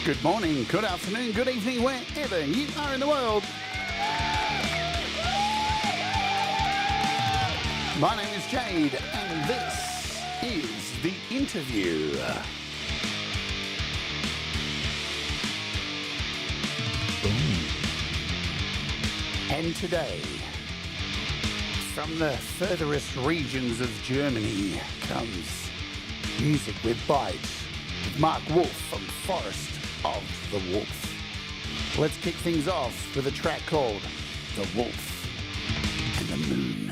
Good morning, good afternoon, good evening, wherever you are in the world. My name is Jade, and this is The Interview. And today, from the furthest regions of Germany comes Music with Bite with Marc Wolf from Forest of the Wolf. Let's kick things off with a track called The Wolf and the Moon.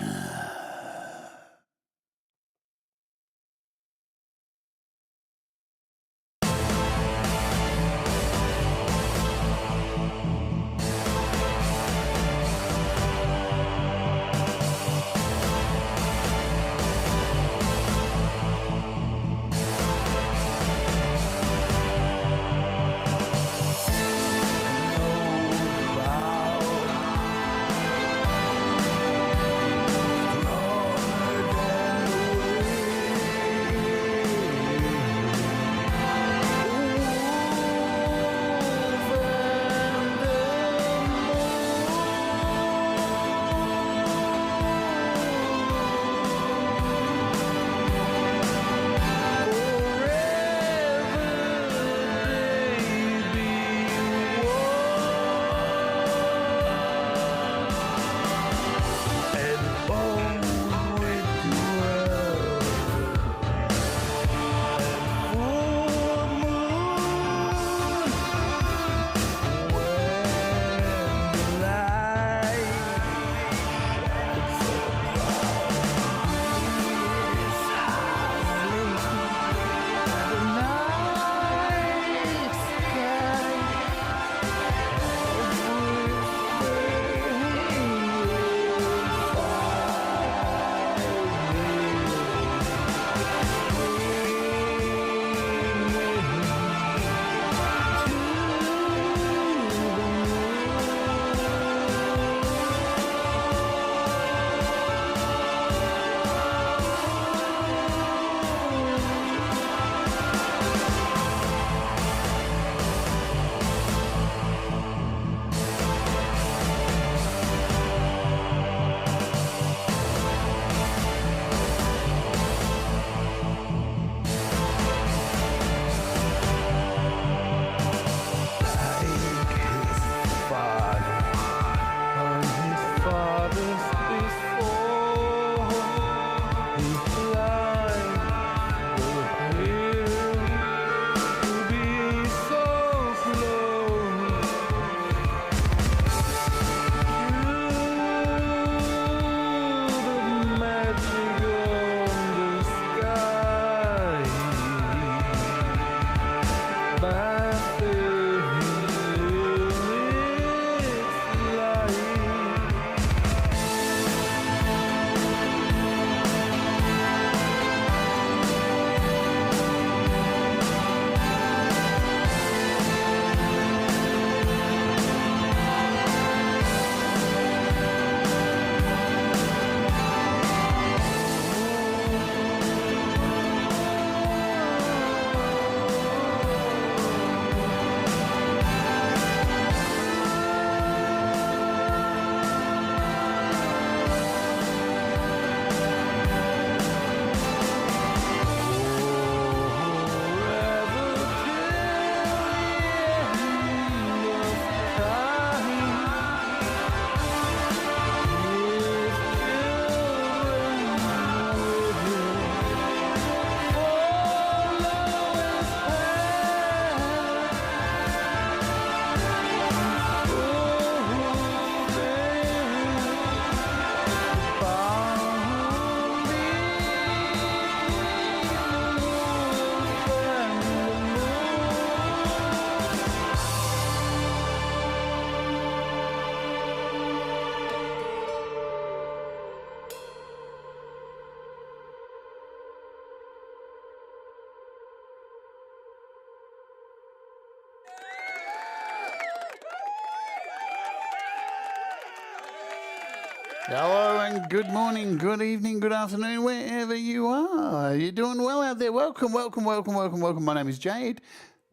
Hello and good morning, good evening, good afternoon, wherever you are. You're doing well out there. Welcome, welcome, welcome, welcome, welcome. My name is Jade.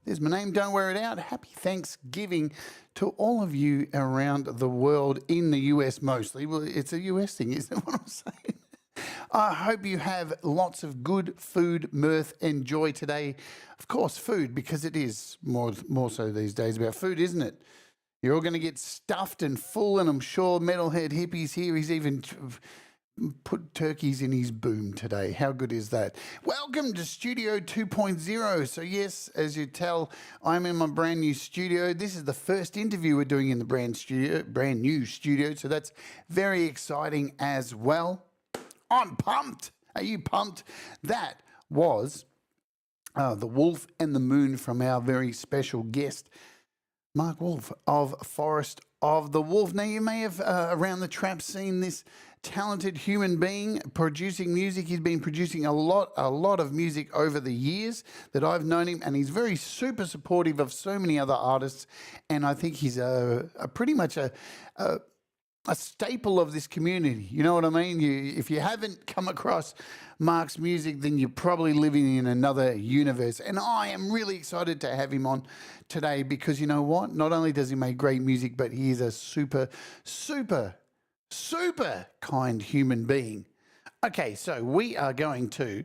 There's my name. Don't wear it out. Happy Thanksgiving to all of you around the world, in the US mostly. Well, it's a US thing, isn't it what I'm saying? I hope you have lots of good food, mirth, and joy today. Of course, food, because it is more so these days about food, isn't it? You're all going to get stuffed and full, and I'm sure Metalhead Hippie's here. He's even put turkeys in his boom today. How good is that? Welcome to Studio 2.0. So yes, as you tell, I'm in my brand new studio. This is the first interview we're doing in the brand new studio. So that's very exciting as well. I'm pumped. Are you pumped? That was the Wolf and the Moon from our very special guest, Marc Wolf of Forest of the Wolf. Now, you may have around the trap seen this talented human being producing music. He's been producing a lot of music over the years that I've known him, and he's very super supportive of so many other artists. And I think he's pretty much a staple of this community. You know what I mean? If you haven't come across Marc's music, then you're probably living in another universe. And I am really excited to have him on today because you know what? Not only does he make great music, but he is a super, super, super kind human being. Okay, so we are going to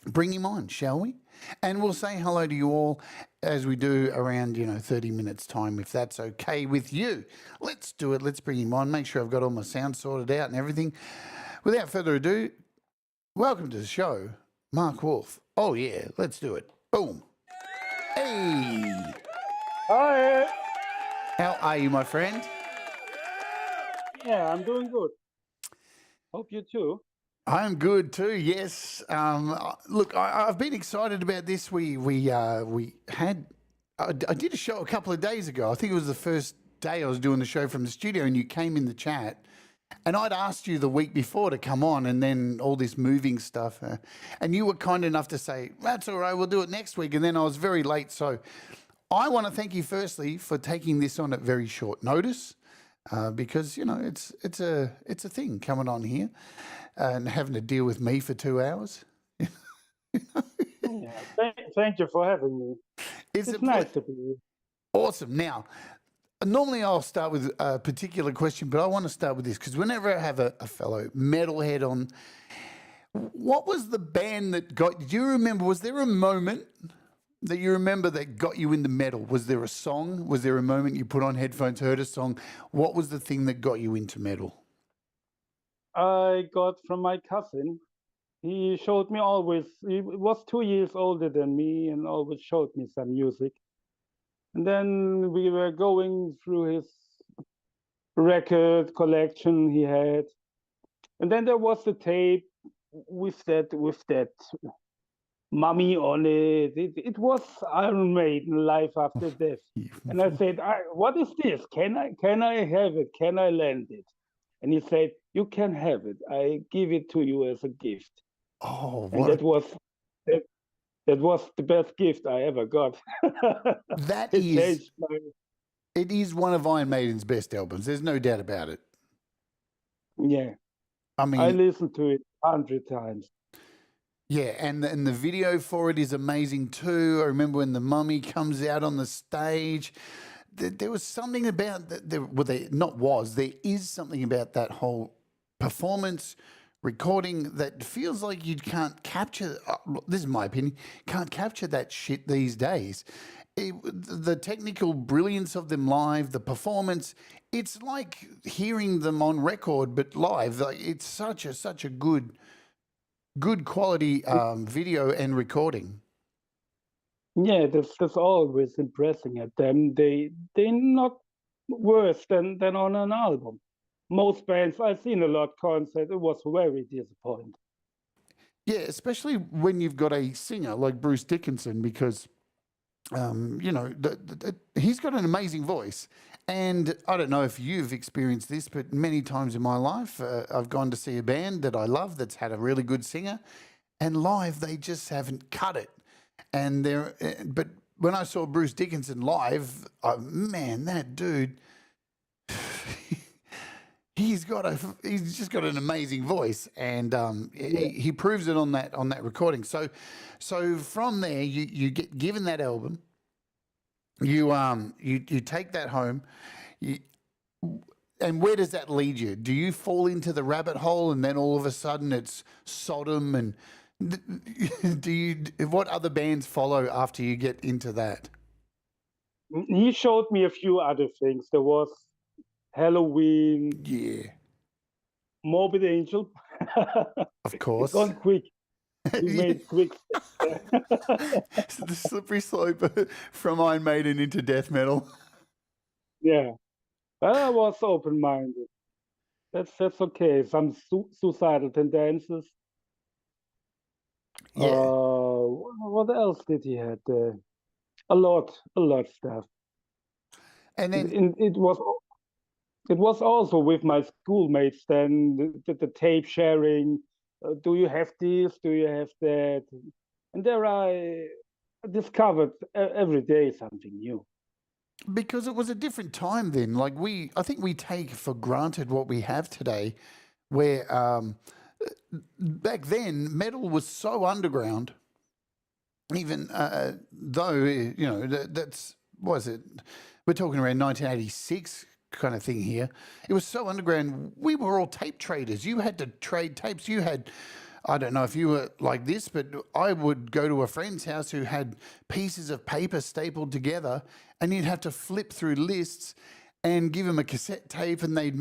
bring him on, shall we? And we'll say hello to you all as we do around, 30 minutes time, if that's okay with you. Let's do it. Let's bring him on. Make sure I've got all my sound sorted out and everything. Without further ado, welcome to the show, Marc Wolf. Oh, yeah, let's do it. Boom. Hey. Hi. How are you, my friend? Yeah, I'm doing good. Hope you too. I'm good too. Yes. Look, I've been excited about this. We had. I did a show a couple of days ago. I think it was the first day I was doing the show from the studio, and you came in the chat. And I'd asked you the week before to come on, and then all this moving stuff, and you were kind enough to say that's all right. We'll do it next week. And then I was very late, so I want to thank you firstly for taking this on at very short notice, because it's a thing coming on here. And having to deal with me for 2 hours. Yeah, thank you for having me. It's nice to be here. Awesome. Now, normally I'll start with a particular question, but I want to start with this because whenever I have a fellow metalhead on, what was the band that got you? Do you remember, was there a moment that you remember that got you into metal? Was there a song? Was there a moment you put on headphones, heard a song? What was the thing that got you into metal? I got from my cousin. He showed me always, he was 2 years older than me and always showed me some music. And then we were going through his record collection he had. And then there was the tape with that mummy on it. It was Iron Maiden, Life After Death. And I said, what is this? Can I have it? Can I lend it? And he said, you can have it. I give it to you as a gift. Oh, and that was the best gift I ever got. It is one of Iron Maiden's best albums. There's no doubt about it. Yeah. I mean, I listened to it 100 times. Yeah, and the video for it is amazing too. I remember when the mummy comes out on the stage. There was something about there is something about that whole performance recording that feels like you can't capture. This is my opinion. Can't capture that shit these days. The technical brilliance of them live, the performance. It's like hearing them on record, but live. Like, it's such a good quality video and recording. Yeah, that's always impressing at them. They're not worse than on an album. Most bands I've seen a lot concert, it was very disappointing. Yeah, especially when you've got a singer like Bruce Dickinson, because he's got an amazing voice. And I don't know if you've experienced this, but many times in my life, I've gone to see a band that I love that's had a really good singer, and live they just haven't cut it. And but when I saw Bruce Dickinson live, man, that dude, he's just got an amazing voice, and he proves it on that recording. So from there, you get given that album. You take that home. And where does that lead you? Do you fall into the rabbit hole, and then all of a sudden it's Sodom? And what other bands follow after you get into that? He showed me a few other things. There was Halloween, Morbid Angel. Of course. It's gone quick. We made quick. The slippery slope from Iron Maiden into death metal. Yeah. I was open-minded. That's okay. Some suicidal tendencies. Yeah. What else did he have there? A lot of stuff. And then it was also with my schoolmates. Then the tape sharing. Do you have this? Do you have that? And there I discovered every day something new. Because it was a different time then. Like I think we take for granted what we have today, where back then metal was so underground. Even though that's was it? We're talking around 1986 kind of thing here. It was so underground. We were all tape traders. You had to trade tapes. You had. I don't know if you were like this, but I would go to a friend's house who had pieces of paper stapled together, and you'd have to flip through lists and give them a cassette tape, and they'd,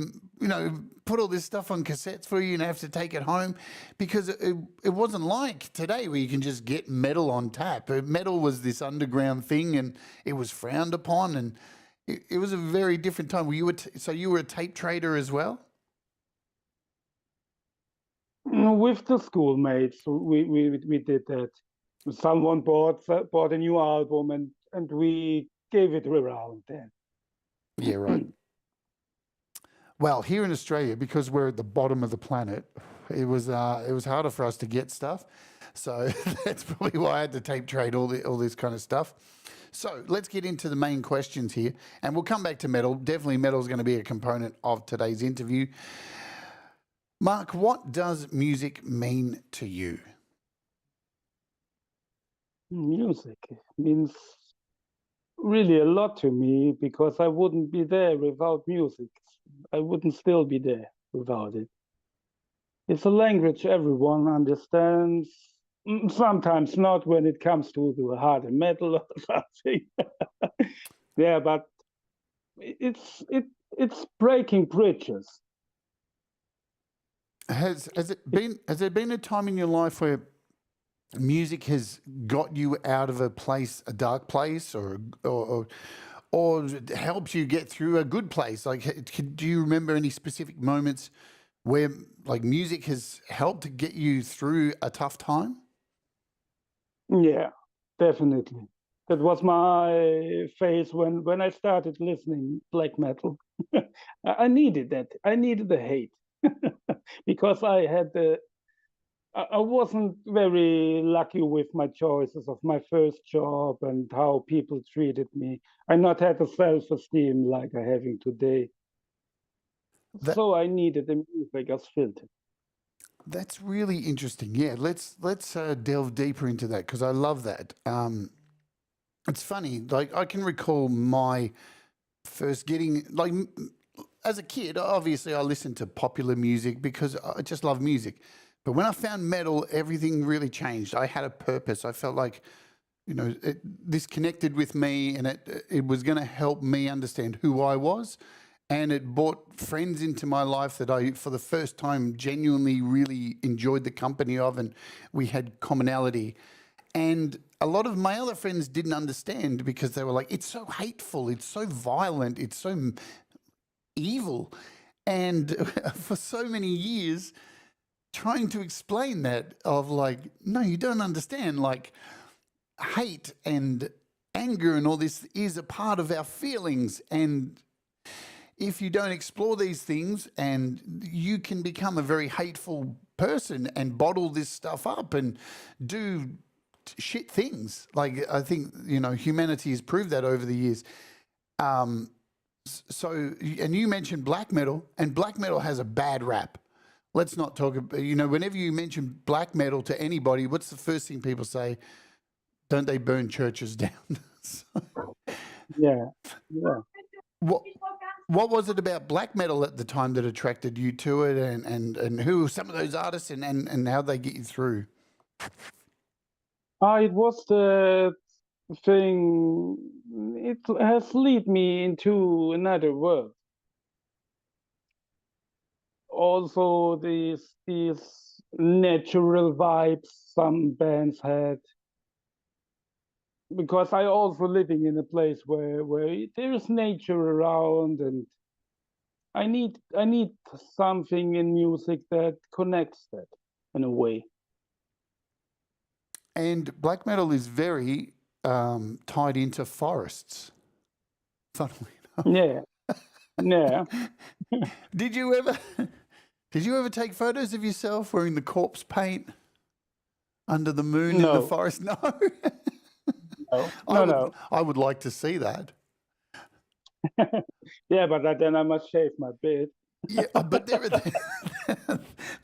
put all this stuff on cassettes for you and have to take it home, because it wasn't like today where you can just get metal on tap. Metal was this underground thing, and it was frowned upon, and it was a very different time. So you were a tape trader as well? With the schoolmates, we did that. Someone bought a new album, and we gave it around then. Yeah, right. Well, here in Australia, because we're at the bottom of the planet, it was harder for us to get stuff. So that's probably why I had to tape trade all this kind of stuff. So let's get into the main questions here, and we'll come back to metal. Definitely metal is going to be a component of today's interview. Marc, what does music mean to you? Music means really a lot to me, because I wouldn't be there without music. I wouldn't still be there without it. It's a language everyone understands. Sometimes not when it comes to the hard and metal or something. Yeah, but it's breaking bridges. Has there been a time in your life where music has got you out of a dark place, or helps you get through a good place? Like, do you remember any specific moments where like music has helped to get you through a tough time? Yeah, definitely. That was my phase when I started listening black metal. I needed that. I needed the hate. Because I wasn't very lucky with my choices of my first job and how people treated me. I not had the self-esteem like I having today. So I needed the music as filter. That's really interesting. Yeah, let's delve deeper into that, because I love that. It's funny. Like, I can recall my first getting, like, as a kid, obviously I listened to popular music because I just love music. But when I found metal, everything really changed. I had a purpose. I felt like, this connected with me, and it was going to help me understand who I was. And it brought friends into my life that I, for the first time, genuinely really enjoyed the company of, and we had commonality. And a lot of my other friends didn't understand, because they were like, it's so hateful, it's so violent, it's so evil. And for so many years, trying to explain that, of like, no, you don't understand, like, hate and anger and all this is a part of our feelings, and if you don't explore these things, and you can become a very hateful person and bottle this stuff up and do shit things. Like, I think, humanity has proved that over the years. So, and you mentioned black metal, and black metal has a bad rap. Let's not talk about, whenever you mention black metal to anybody, what's the first thing people say? Don't they burn churches down? Yeah. What was it about black metal at the time that attracted you to it, and who were some of those artists, and how they get you through? It was the thing. It has led me into another world. Also, these natural vibes some bands had, because I also living in a place where there is nature around, and I need something in music that connects that in a way. And black metal is very tied into forests. Funnily enough. Yeah. Did you ever take photos of yourself wearing the corpse paint under the moon in the forest? No. No. I would like to see that. Yeah, but then I must shave my beard. Yeah, but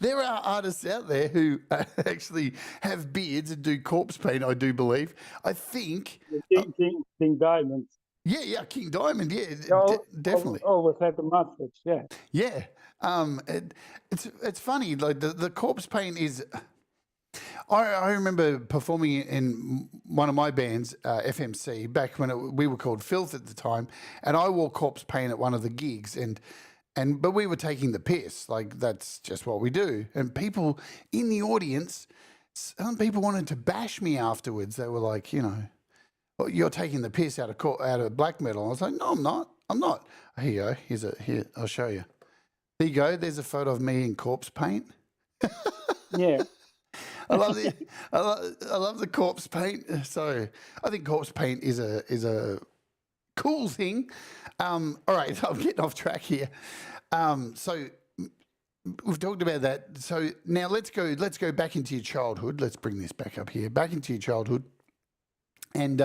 there are artists out there who actually have beards and do corpse paint, I do believe. I think King Diamond. Yeah, King Diamond. Yeah, definitely. Always had the mustache. Yeah. Yeah. It's funny. Like the corpse paint is. I remember performing in one of my bands, FMC, back when we were called Filth at the time, and I wore corpse paint at one of the gigs, but we were taking the piss. Like, that's just what we do. And people in the audience, some people wanted to bash me afterwards. They were like, well, you're taking the piss out of black metal. I was like, no, I'm not. I'm not. Here you go. Here, I'll show you. There you go. There's a photo of me in corpse paint. Yeah. I love the corpse paint. So I think corpse paint is a cool thing. All right, I'm getting off track here. So we've talked about that. So now let's go back into your childhood. Let's bring this back up here. Back into your childhood. And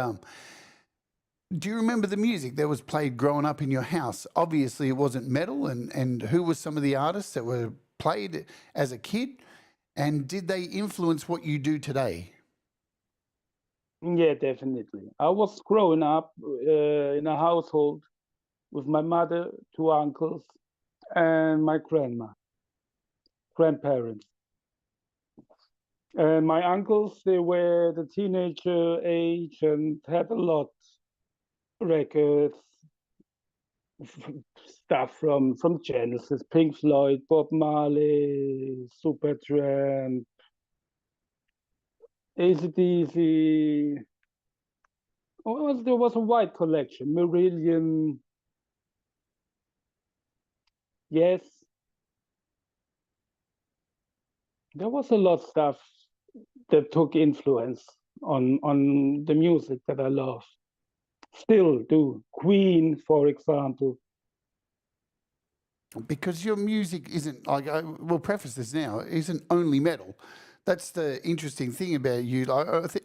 do you remember the music that was played growing up in your house? Obviously, it wasn't metal. And who were some of the artists that were played as a kid? And did they influence what you do today? Yeah, definitely. I was growing up in a household with my mother, 2 uncles, and my grandparents. And my uncles, they were the teenager age and had a lot records, stuff from Genesis, Pink Floyd, Bob Marley, Supertramp, AC/DC. There was a wide collection. Marillion. Yes. There was a lot of stuff that took influence on the music that I love. Still do. Queen, for example. Because your music isn't, like, we'll preface this now, isn't only metal. That's the interesting thing about you.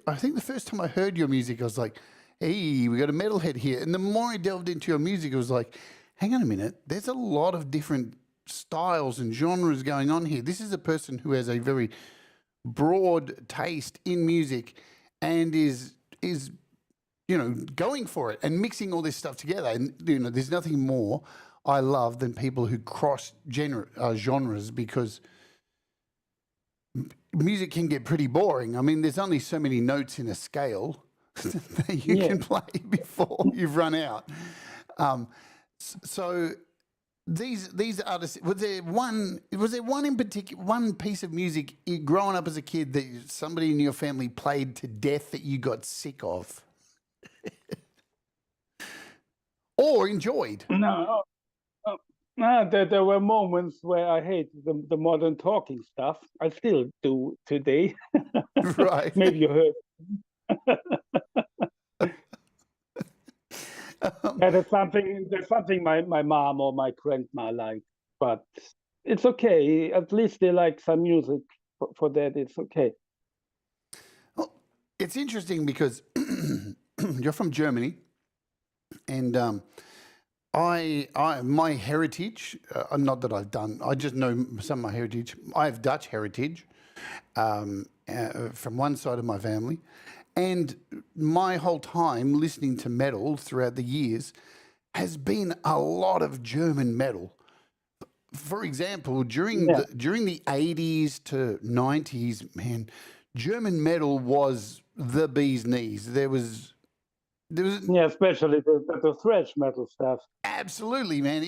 I think the first time I heard your music, I was like, hey, we got a metalhead here. And the more I delved into your music, it was like, hang on a minute, there's a lot of different styles and genres going on here. This is a person who has a very broad taste in music and is going for it and mixing all this stuff together. And there's nothing more I love than people who cross genres, because music can get pretty boring. I mean, there's only so many notes in a scale that you can play before you've run out. So these artists, was there one in particular, one piece of music growing up as a kid that somebody in your family played to death that you got sick of or enjoyed? No. There were moments where I hate the modern talking stuff. I still do today. Right. Maybe you heard. There's something my mom or my grandma like, but it's okay. At least they like some music. For that, it's okay. Well, it's interesting because you're from Germany, and my heritage, not that I've done, I just know some of my heritage. I have Dutch heritage from one side of my family. And my whole time listening to metal throughout the years has been a lot of German metal. For example, during Yeah. the 80s to 90s, man, German metal was the bee's knees. There was Yeah, especially the thrash metal stuff. absolutely, man.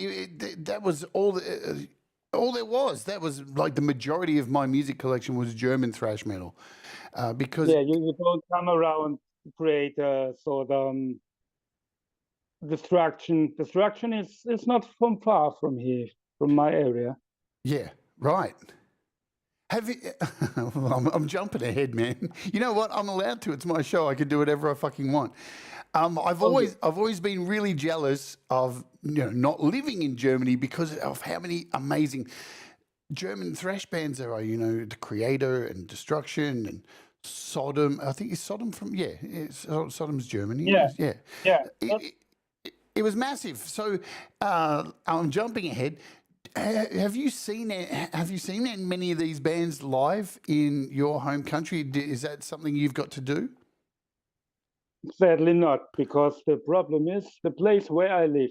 That was all there was. That was like the majority of my music collection was German thrash metal, because Yeah, you don't come around to create a sort destruction. Destruction is not from far from here, from my area. yeah, right. Have you? I'm jumping ahead, man. You know what? I'm allowed to. It's my show. I can do whatever I fucking want. I've always been really jealous of not living in Germany because of how many amazing German thrash bands there are. You know, The Creator and Destruction and Sodom. I think it's Sodom from Sodom's Germany. Yeah, Yeah. yeah. It was massive. So I'm jumping ahead. Have you seen many of these bands live in your home country? Is that something you've got to do? Sadly not, because the problem is the place where I live.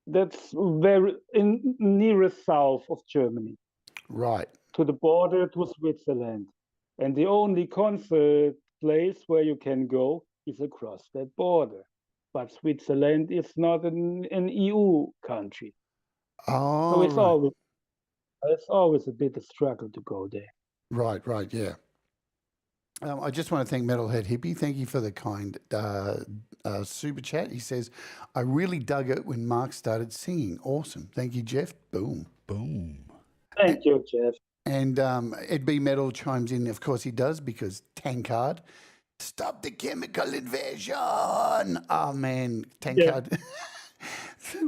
That's very in nearest south of Germany, Right. to the border to Switzerland, and the only concert place where you can go is across that border. But Switzerland is not an EU country, so Oh, right. it's always a bit of struggle to go there. Right, yeah. I just want to thank Metalhead Hippie. Thank you for the kind super chat. He says, I really dug it when Marc started singing. Awesome. Thank you, Jeff. Boom. Thank you, Jeff. And Ed B. Metal chimes in. Of course he does, because Tankard. Stop the chemical invasion. Oh, man. Tankard. Yeah.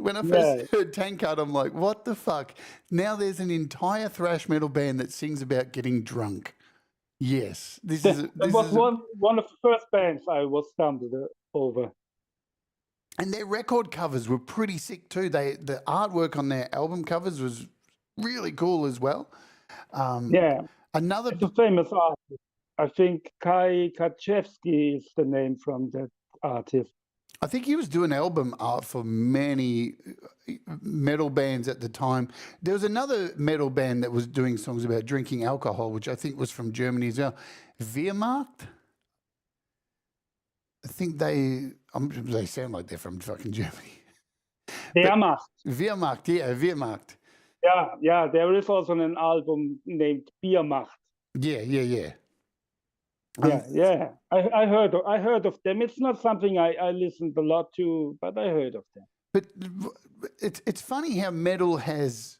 When I first heard Tankard, I'm like, what the fuck? Now there's an entire thrash metal band that sings about getting drunk. Yes, That was one of the first bands I was stumbled over. And their record covers were pretty sick too. The artwork on their album covers was really cool as well. Yeah, it's a famous artist. I think Kai Kaczewski is the name from that artist. I think he was doing album art for many metal bands at the time. There was another metal band that was doing songs about drinking alcohol, which I think was from Germany as well. Wehrmacht? I think they sound like they're from fucking Germany. Wehrmacht. Wehrmacht, yeah, Wehrmacht. Yeah, there is also an album named Biermacht. Yeah. Yeah. I heard of them. It's not something I listened a lot to, but I heard of them. But it's funny how metal has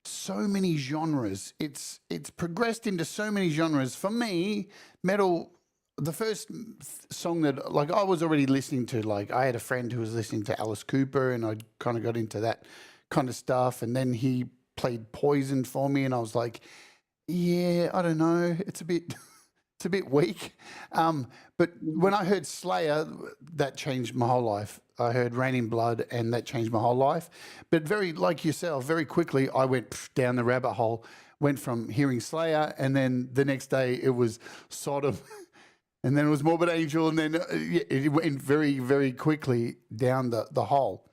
so many genres. It's progressed into so many genres. For me, metal, the first song that I was already listening to, I had a friend who was listening to Alice Cooper, and I kind of got into that kind of stuff, and then he played Poison for me, and I was like, yeah, I don't know, it's a bit weak. But when I heard Slayer, that changed my whole life. I heard Rain in Blood, and that changed my whole life. But very like yourself, very quickly I went down the rabbit hole, went from hearing Slayer, and then the next day it was Sodom, and then it was Morbid Angel, and then it went very, very quickly down the hole.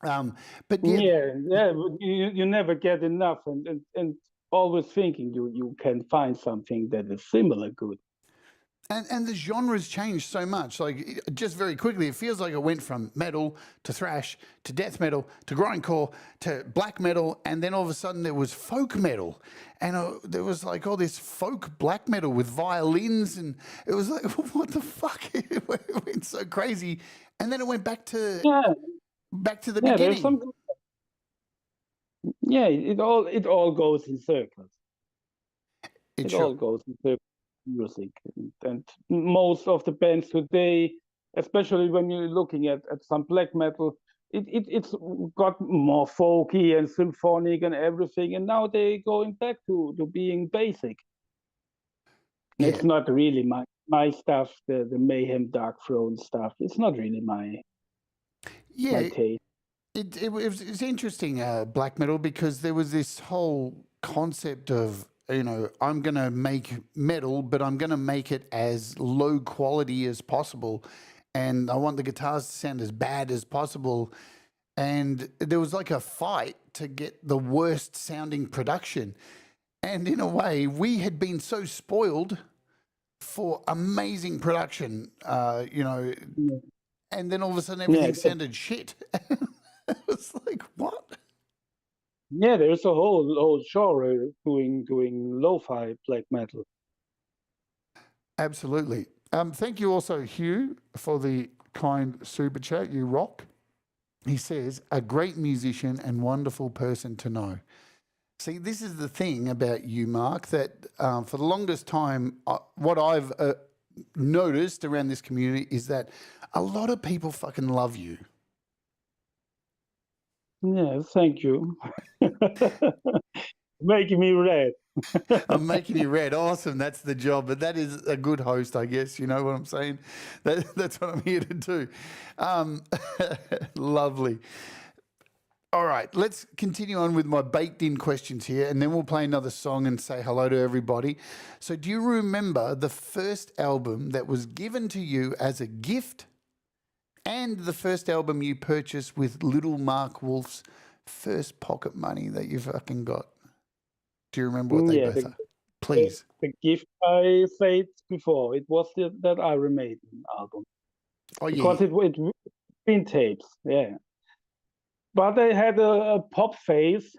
But you never get enough, and always thinking you can find something that is similar good. And the genres changed so much. Just very quickly, it feels like it went from metal to thrash to death metal to grindcore to black metal, and then all of a sudden there was folk metal, and there was all this folk black metal with violins, and it was like, what the fuck? It went so crazy, and then it went back to the beginning. It all goes in circles. It all goes in circles. Music, and most of the bands today, especially when you're looking at some black metal, it's got more folky and symphonic and everything, and now they're going back to being basic. Yeah. It's not really my stuff, the Mayhem Dark Throne stuff. It's not really my my Yeah, taste. it's interesting, black metal, because there was this whole concept of, I'm going to make metal, but I'm going to make it as low quality as possible. And I want the guitars to sound as bad as possible. And there was like a fight to get the worst sounding production. And in a way, we had been so spoiled for amazing production, Yeah, and then all of a sudden yeah, everything sounded shit. It was like, what? yeah. There's a whole genre doing lo-fi black metal. Absolutely. Thank you also, Hugh, for the kind super chat. You rock. He says, a great musician and wonderful person to know. See, this is the thing about you, Marc, that for the longest time, what I've noticed around this community is that a lot of people fucking love you. Yeah, thank you. Making me red. I'm making you red. Awesome. That's the job. But that is a good host, I guess. You know what I'm saying? That's what I'm here to do. Lovely. All right, let's continue on with my baked in questions here, and then we'll play another song and say hello to everybody. So, do you remember the first album that was given to you as a gift and the first album you purchased with little Marc Wolf's first pocket money that you fucking got? Do you remember what they Yeah, both are? Please. the gift I said before, it was that Iron Maiden album. Oh, Because yeah. it been tapes, yeah. But I had a pop phase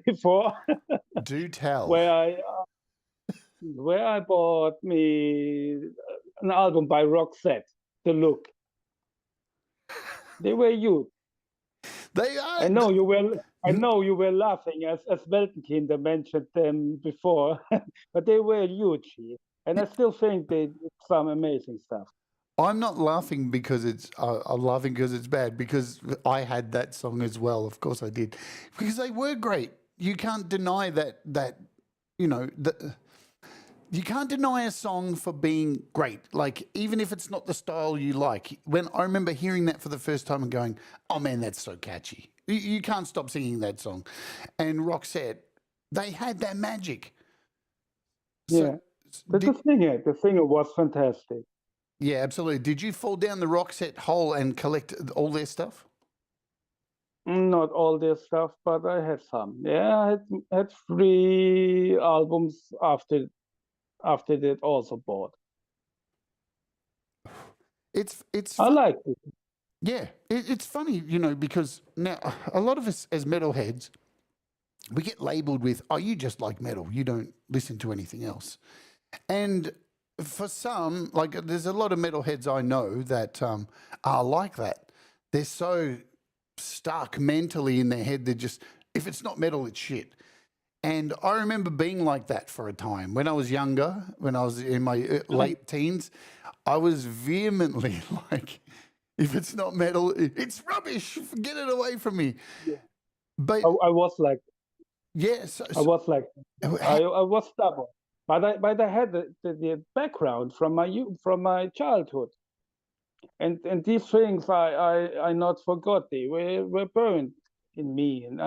before Do tell. where I bought me an album by Roxette, The Look. They were huge. They are. I know you were laughing as Weltenkinder mentioned them before, but they were huge, and I still think they did some amazing stuff. I'm not laughing because I'm laughing because it's bad, because I had that song as well. Of course I did, because they were great. You can't deny that you can't deny a song for being great. Like, even if it's not the style you like. When I remember hearing that for the first time and going, oh man, that's so catchy. You can't stop singing that song. And Roxette, they had that magic. Yeah, the singer was fantastic. Yeah, absolutely. Did you fall down the Roxette hole and collect all their stuff? Not all their stuff, but I had some. Yeah, I had 3 albums after that also bought. It's I fun. like it. Yeah, it's funny, because now a lot of us as metalheads, we get labelled with, oh, you just like metal, you don't listen to anything else. And for some, like, there's a lot of metalheads I know that are like that. They're so stuck mentally in their head, they're just, if it's not metal, it's shit. And I remember being like that for a time. When I was younger, when I was in my late teens, I was vehemently like, if it's not metal, it's rubbish. Get it away from me. Yeah. But I was like, yes, I was like, I was stubborn, but I had the background from my childhood, and these things I not forgot. They were burned in me, and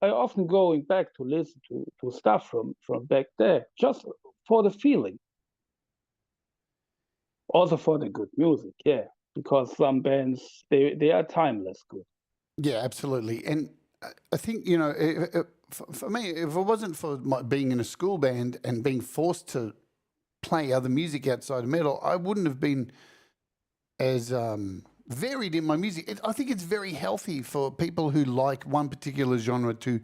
I often going back to listen to stuff from back there just for the feeling, also for the good music, yeah, because some bands they are timeless good. yeah, absolutely. And I think, for me, if it wasn't for being in a school band and being forced to play other music outside of metal, I wouldn't have been as varied in my music. I think it's very healthy for people who like one particular genre to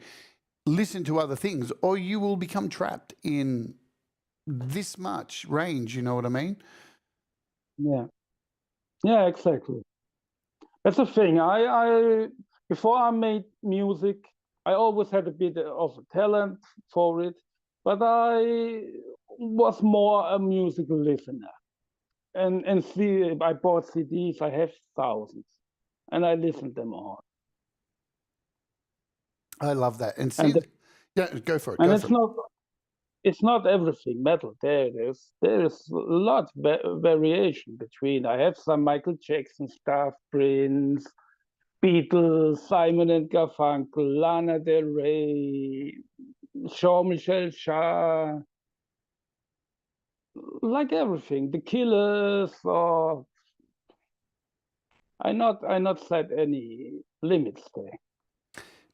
listen to other things, or you will become trapped in this much range. You know what I mean? Yeah, exactly. That's the thing. I before I made music, I always had a bit of talent for it, but I was more a musical listener. And see, I bought CDs. I have thousands, and I listened them all. I love that. And see, And yeah, go for it. and Go for it. it's not everything metal. There is a lot variation between. I have some Michael Jackson stuff, Prince, Beatles, Simon and Garfunkel, Lana Del Rey, Jean-Michel Jarre, like everything. The Killers, or I not set any limits there.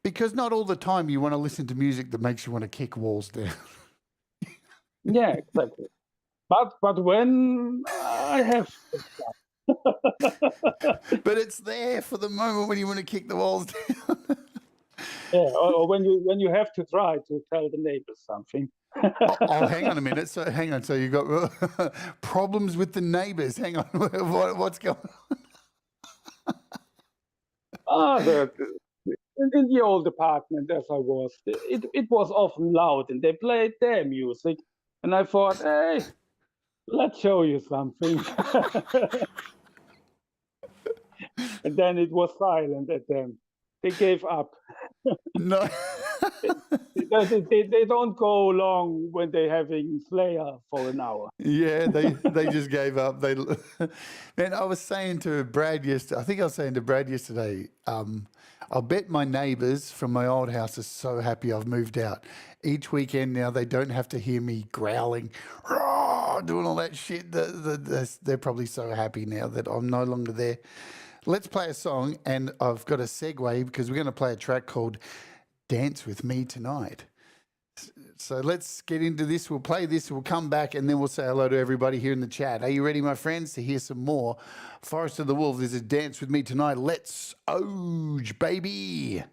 Because not all the time you want to listen to music that makes you want to kick walls down. Yeah, exactly. But when I have But it's there for the moment when you want to kick the walls down. yeah, or when you have to try to tell the neighbors something. Oh, hang on a minute. So hang on. So you got problems with the neighbours. Hang on. What's going on? In the old apartment as I was, it was often loud and they played their music. And I thought, hey, let's show you something. And then it was silent at them. They gave up. No. They don't go long when they're having Slayer for an hour. Yeah, they just gave up. Man, I was saying to Brad yesterday, I think I was saying to Brad yesterday, I'll bet my neighbours from my old house are so happy I've moved out. Each weekend now they don't have to hear me growling, doing all that shit. They're probably so happy now that I'm no longer there. Let's play a song, and I've got a segue because we're going to play a track called Dance With Me Tonight. So let's get into this. We'll play this, we'll come back, and then we'll say hello to everybody here in the chat. Are you ready, my friends, to hear some more Forest of the Wolves? This is Dance With Me Tonight. Let's Oge, baby.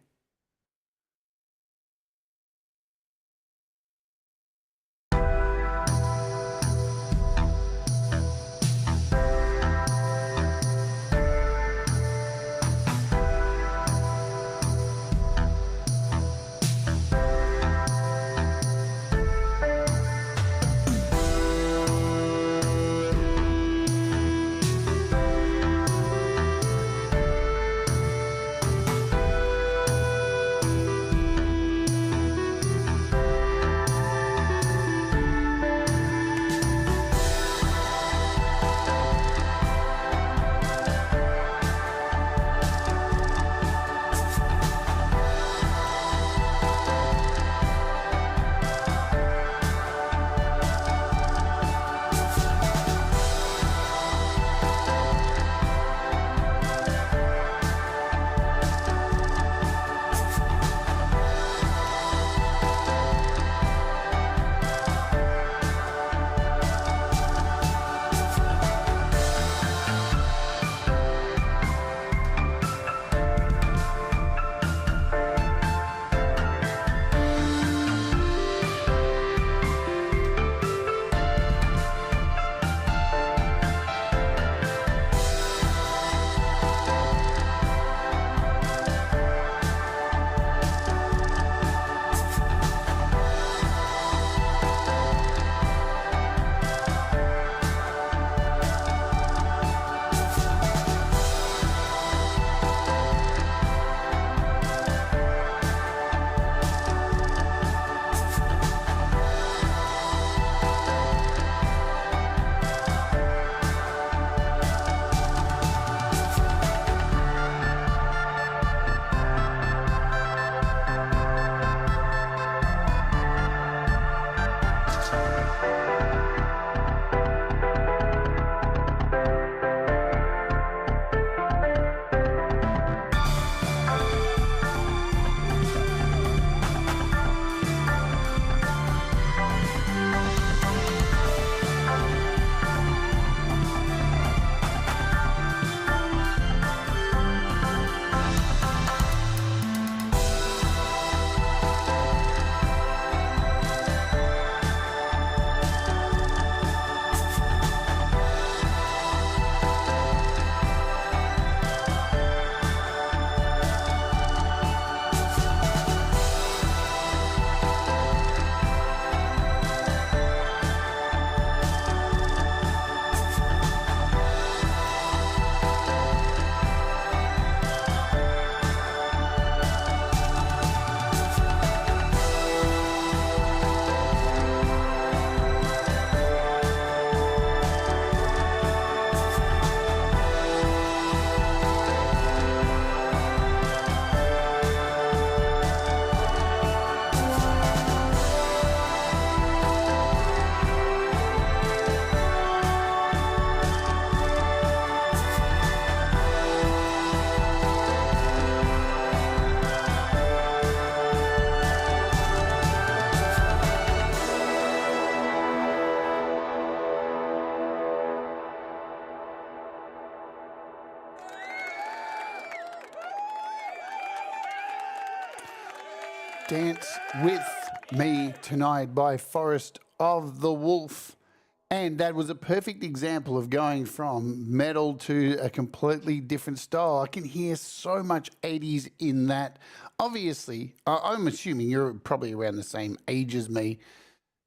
Dance With Me Tonight by Forest of the Wolf. And that was a perfect example of going from metal to a completely different style. I can hear so much 80s in that. Obviously, I'm assuming you're probably around the same age as me.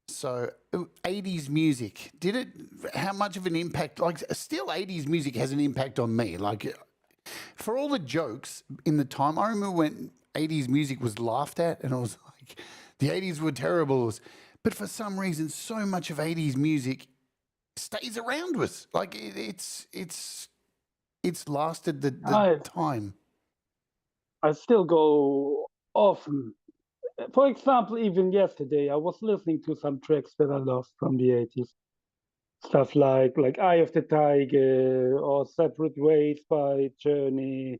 So 80s music, how much of an impact, like still 80s music has an impact on me. Like for all the jokes in the time, I remember when 80s music was laughed at and I was like, the 80s were terrible. But for some reason, so much of 80s music stays around us. Like it's lasted the time. I still go often. For example, even yesterday, I was listening to some tracks that I loved from the 80s. Stuff like Eye of the Tiger or Separate Ways by Journey,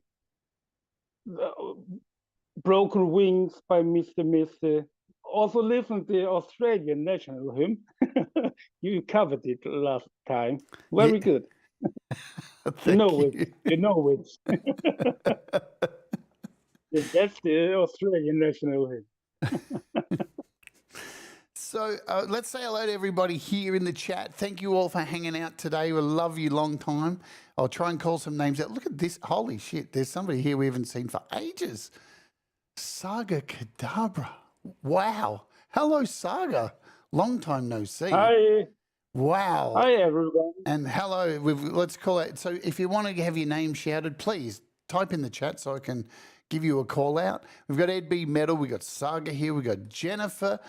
Broken Wings by Mr. Mister. Also listen to the Australian national hymn. You covered it last time. Very good. You know it. You know it. That's the Australian national hymn. So let's say hello to everybody here in the chat. Thank you all for hanging out today. We love you long time. I'll try and call some names out. Look at this. Holy shit. There's somebody here we haven't seen for ages. Saga Kadabra. Wow. Hello, Saga. Long time no see. Hi. Wow. Hi, everyone. And hello. Let's call it. So if you want to have your name shouted, please type in the chat so I can give you a call out. We've got Ed B Metal, we've got Saga here, we've got Jennifer,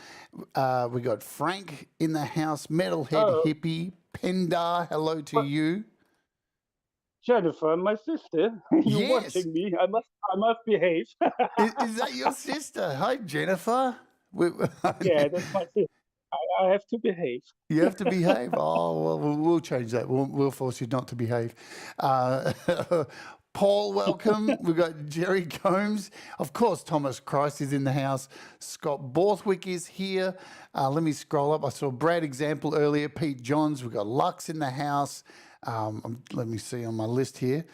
we've got Frank in the house, Metalhead Hippie, Pendar, hello to you. Jennifer, my sister, you're watching me. I must behave. Is that your sister? Hi, Jennifer. Yeah, that's my sister. I have to behave. You have to behave. Oh, well, we'll change that. We'll force you not to behave. Paul, welcome. We've got Jerry Combs. Of course, Thomas Christ is in the house. Scott Borthwick is here. Let me scroll up. I saw Brad Example earlier. Pete Johns. We've got Lux in the house. Let me see on my list here.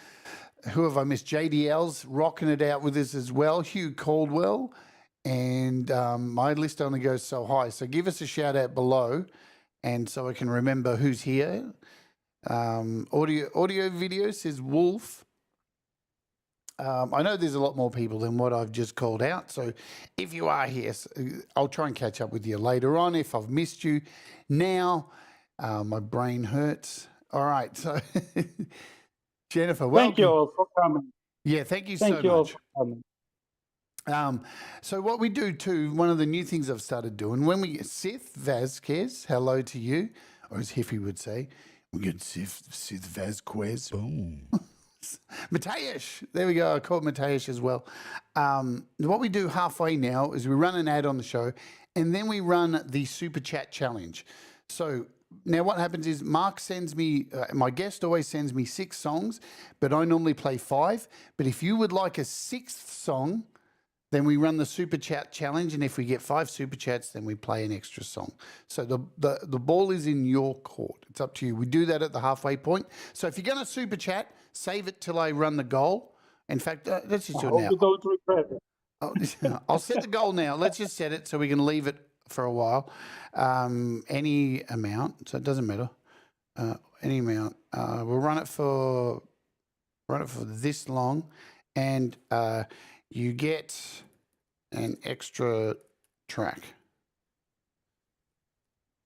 Who have I missed? JDL's rocking it out with us as well. Hugh Caldwell. And my list only goes so high. So give us a shout out below and so I can remember who's here. Audio video says Wolf. I know there's a lot more people than what I've just called out. So if you are here, I'll try and catch up with you later on if I've missed you. Now, my brain hurts. All right. So, Jennifer, welcome. Thank you all for coming. Yeah, thank you so much. Thank you all for coming. So what we do too, one of the new things I've started doing, when we get Sith Vasquez, hello to you, or as Hiffy would say, we get Sith Vasquez. Boom. Mateus, there we go. I called Mateus as well. What we do halfway now is we run an ad on the show and then we run the Super Chat Challenge. So now what happens is Marc sends me, my guest always sends me 6 songs, but I normally play 5. But if you would like a 6th song, then we run the Super Chat Challenge, and if we get 5 Super Chats, then we play an extra song. So the ball is in your court. It's up to you. We do that at the halfway point. So if you're going to Super Chat, save it till I run the goal. In fact, let's just do it now. You don't regret it. I'll set the goal now. Let's just set it so we can leave it for a while. Any amount, so it doesn't matter. Any amount. We'll run it for this long, and you get an extra track.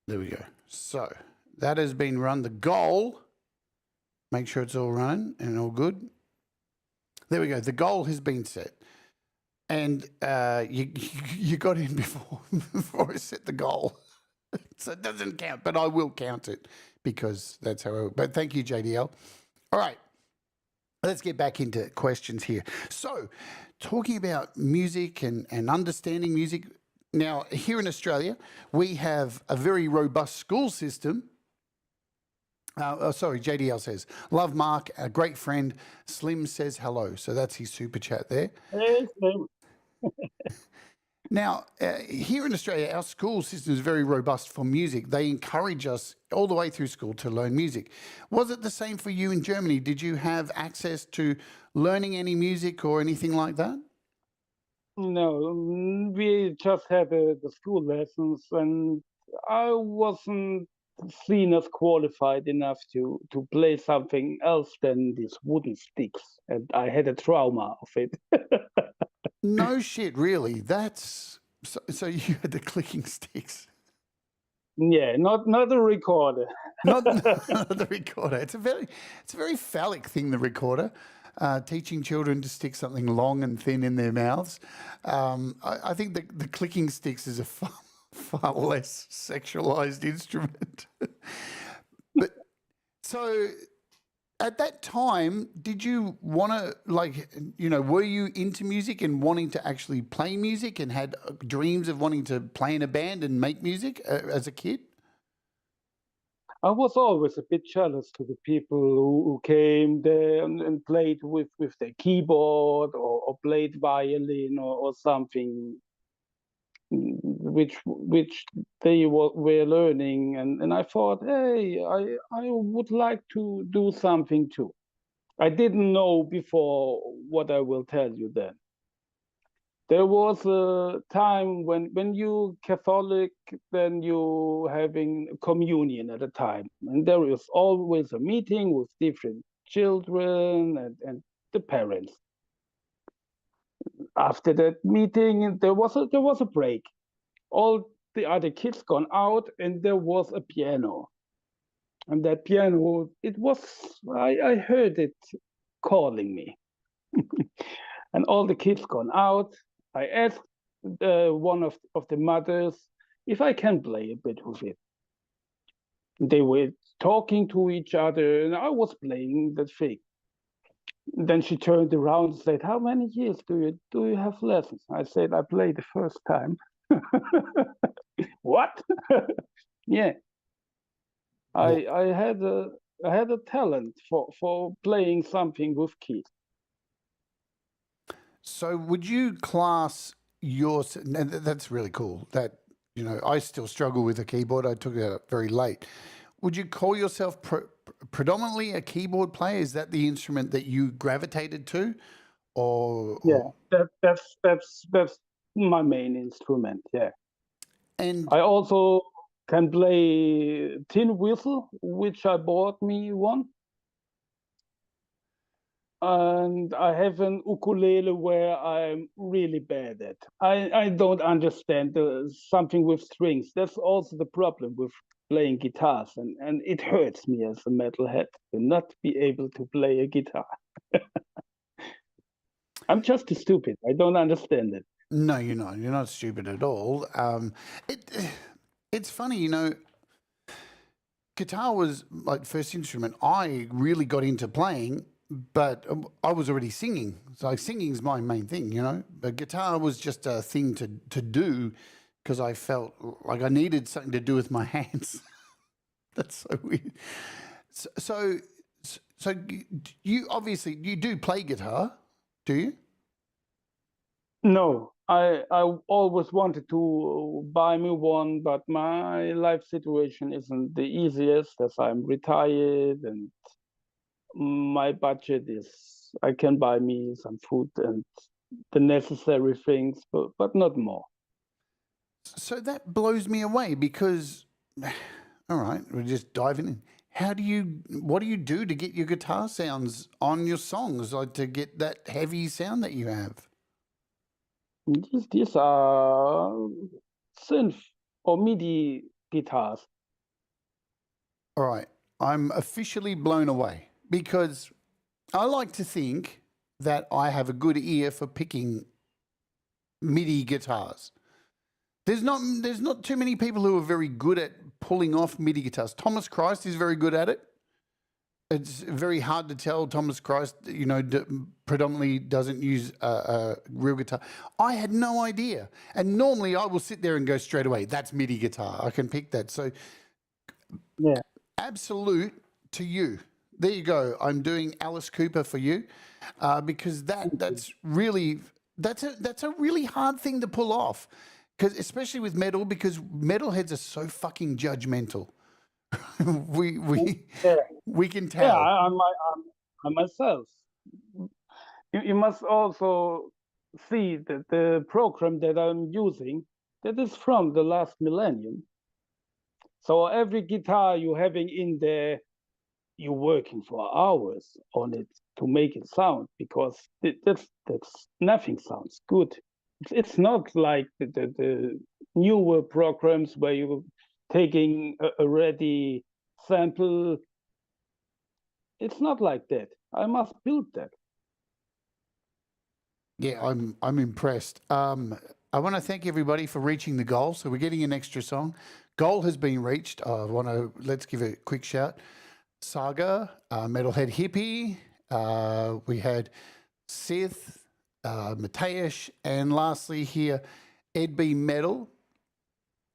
There we go. So that has been run. The goal, make sure it's all running and all good. There we go. The goal has been set. And you got in before I set the goal. So it doesn't count, but I will count it because that's how but thank you, JDL. All right. Let's get back into questions here. So, talking about music and understanding music. Now, here in Australia, we have a very robust school system. JDL says, love Marc, a great friend. Slim says hello. So that's his super chat there. Hey, Slim. Now, here in Australia, our school system is very robust for music. They encourage us all the way through school to learn music. Was it the same for you in Germany? Did you have access to learning any music or anything like that? No, we just had the school lessons, and I wasn't seen as qualified enough to play something else than these wooden sticks, and I had a trauma of it. No shit, really. That's so you had the clicking sticks. Yeah, not a recorder. Not the recorder. It's a very phallic thing, the recorder. Teaching children to stick something long and thin in their mouths. I think the clicking sticks is a far less sexualized instrument. But so at that time, did you want to, like, were you into music and wanting to actually play music and had dreams of wanting to play in a band and make music as a kid? I was always a bit jealous to the people who came there and played with their keyboard or played violin or something which they were learning, and I thought, hey, I would like to do something too. I didn't know before what I will tell you then. There was a time when you Catholic, then you having communion at a time, and there is always a meeting with different children and the parents. After that meeting, there was a break. All the other kids gone out, and there was a piano. And that piano, I heard it calling me. And all the kids gone out. I asked one of the mothers if I can play a bit with it. They were talking to each other, and I was playing that thing. Then she turned around and said, "How many years do you have lessons?" I said, "I played the first time." What? Yeah, I had a talent for playing something with kids. So would you class that's really cool. That, I still struggle with a keyboard. I took it out very late. Would you call yourself predominantly a keyboard player? Is that the instrument that you gravitated to? Yeah, that's my main instrument. Yeah. And I also can play tin whistle, which I bought me one. And I have an ukulele where I'm really bad at. I don't understand something with strings. That's also the problem with playing guitars, and it hurts me as a metalhead to not be able to play a guitar. I'm just stupid. I don't understand it. no, you're not. You're not stupid at all. It's funny, guitar was like first instrument I really got into playing, but I was already singing. So singing's my main thing, But guitar was just a thing to do because I felt like I needed something to do with my hands. That's so weird. So you obviously you do play guitar, do you? No, I always wanted to buy me one, but my life situation isn't the easiest as I'm retired and my budget is I can buy me some food and the necessary things, but not more. So that blows me away because, all right, we're just diving in. What do you do to get your guitar sounds on your songs, like to get that heavy sound that you have? These are synth or MIDI guitars. All right, I'm officially blown away because I like to think that I have a good ear for picking MIDI guitars. There's not too many people who are very good at pulling off MIDI guitars. Thomas Christ is very good at it. It's very hard to tell Thomas Christ, predominantly doesn't use a real guitar. I had no idea. And normally I will sit there and go straight away, that's MIDI guitar. I can pick that. So Yeah. absolute to you. There you go. I'm doing Alice Cooper for you because that's a really hard thing to pull off. Because especially with metal, because metalheads are so fucking judgmental. we can tell. Yeah, I myself. You must also see that the program that I'm using, that is from the last millennium. So every guitar you're having in there, you're working for hours on it to make it sound, because that's nothing sounds good. It's not like the newer programs where you're taking a ready sample. It's not like that. I must build that. Yeah, I'm impressed. I want to thank everybody for reaching the goal. So we're getting an extra song. Goal has been reached. Let's give a quick shout. Saga, Metalhead Hippie. We had Sith, Mateus, and lastly here, Ed B Metal.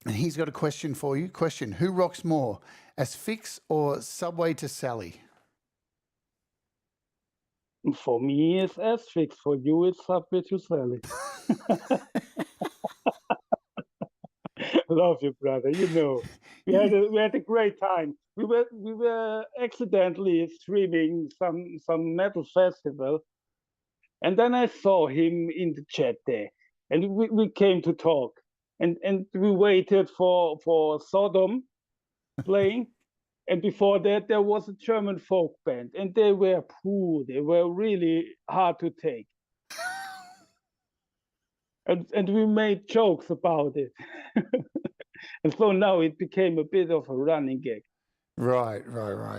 And he's got a question for you. Question: who rocks more, Asphyx or Subway to Sally? For me, it's S13. For you, it's Subway to Sally. Love you, brother. You know, we had a great time. We were accidentally streaming some metal festival, and then I saw him in the chat there, and we came to talk, and we waited for Sodom playing, and before that there was a German folk band, and they were poor. They were really hard to take, and we made jokes about it. And so now it became a bit of a running gag. Right.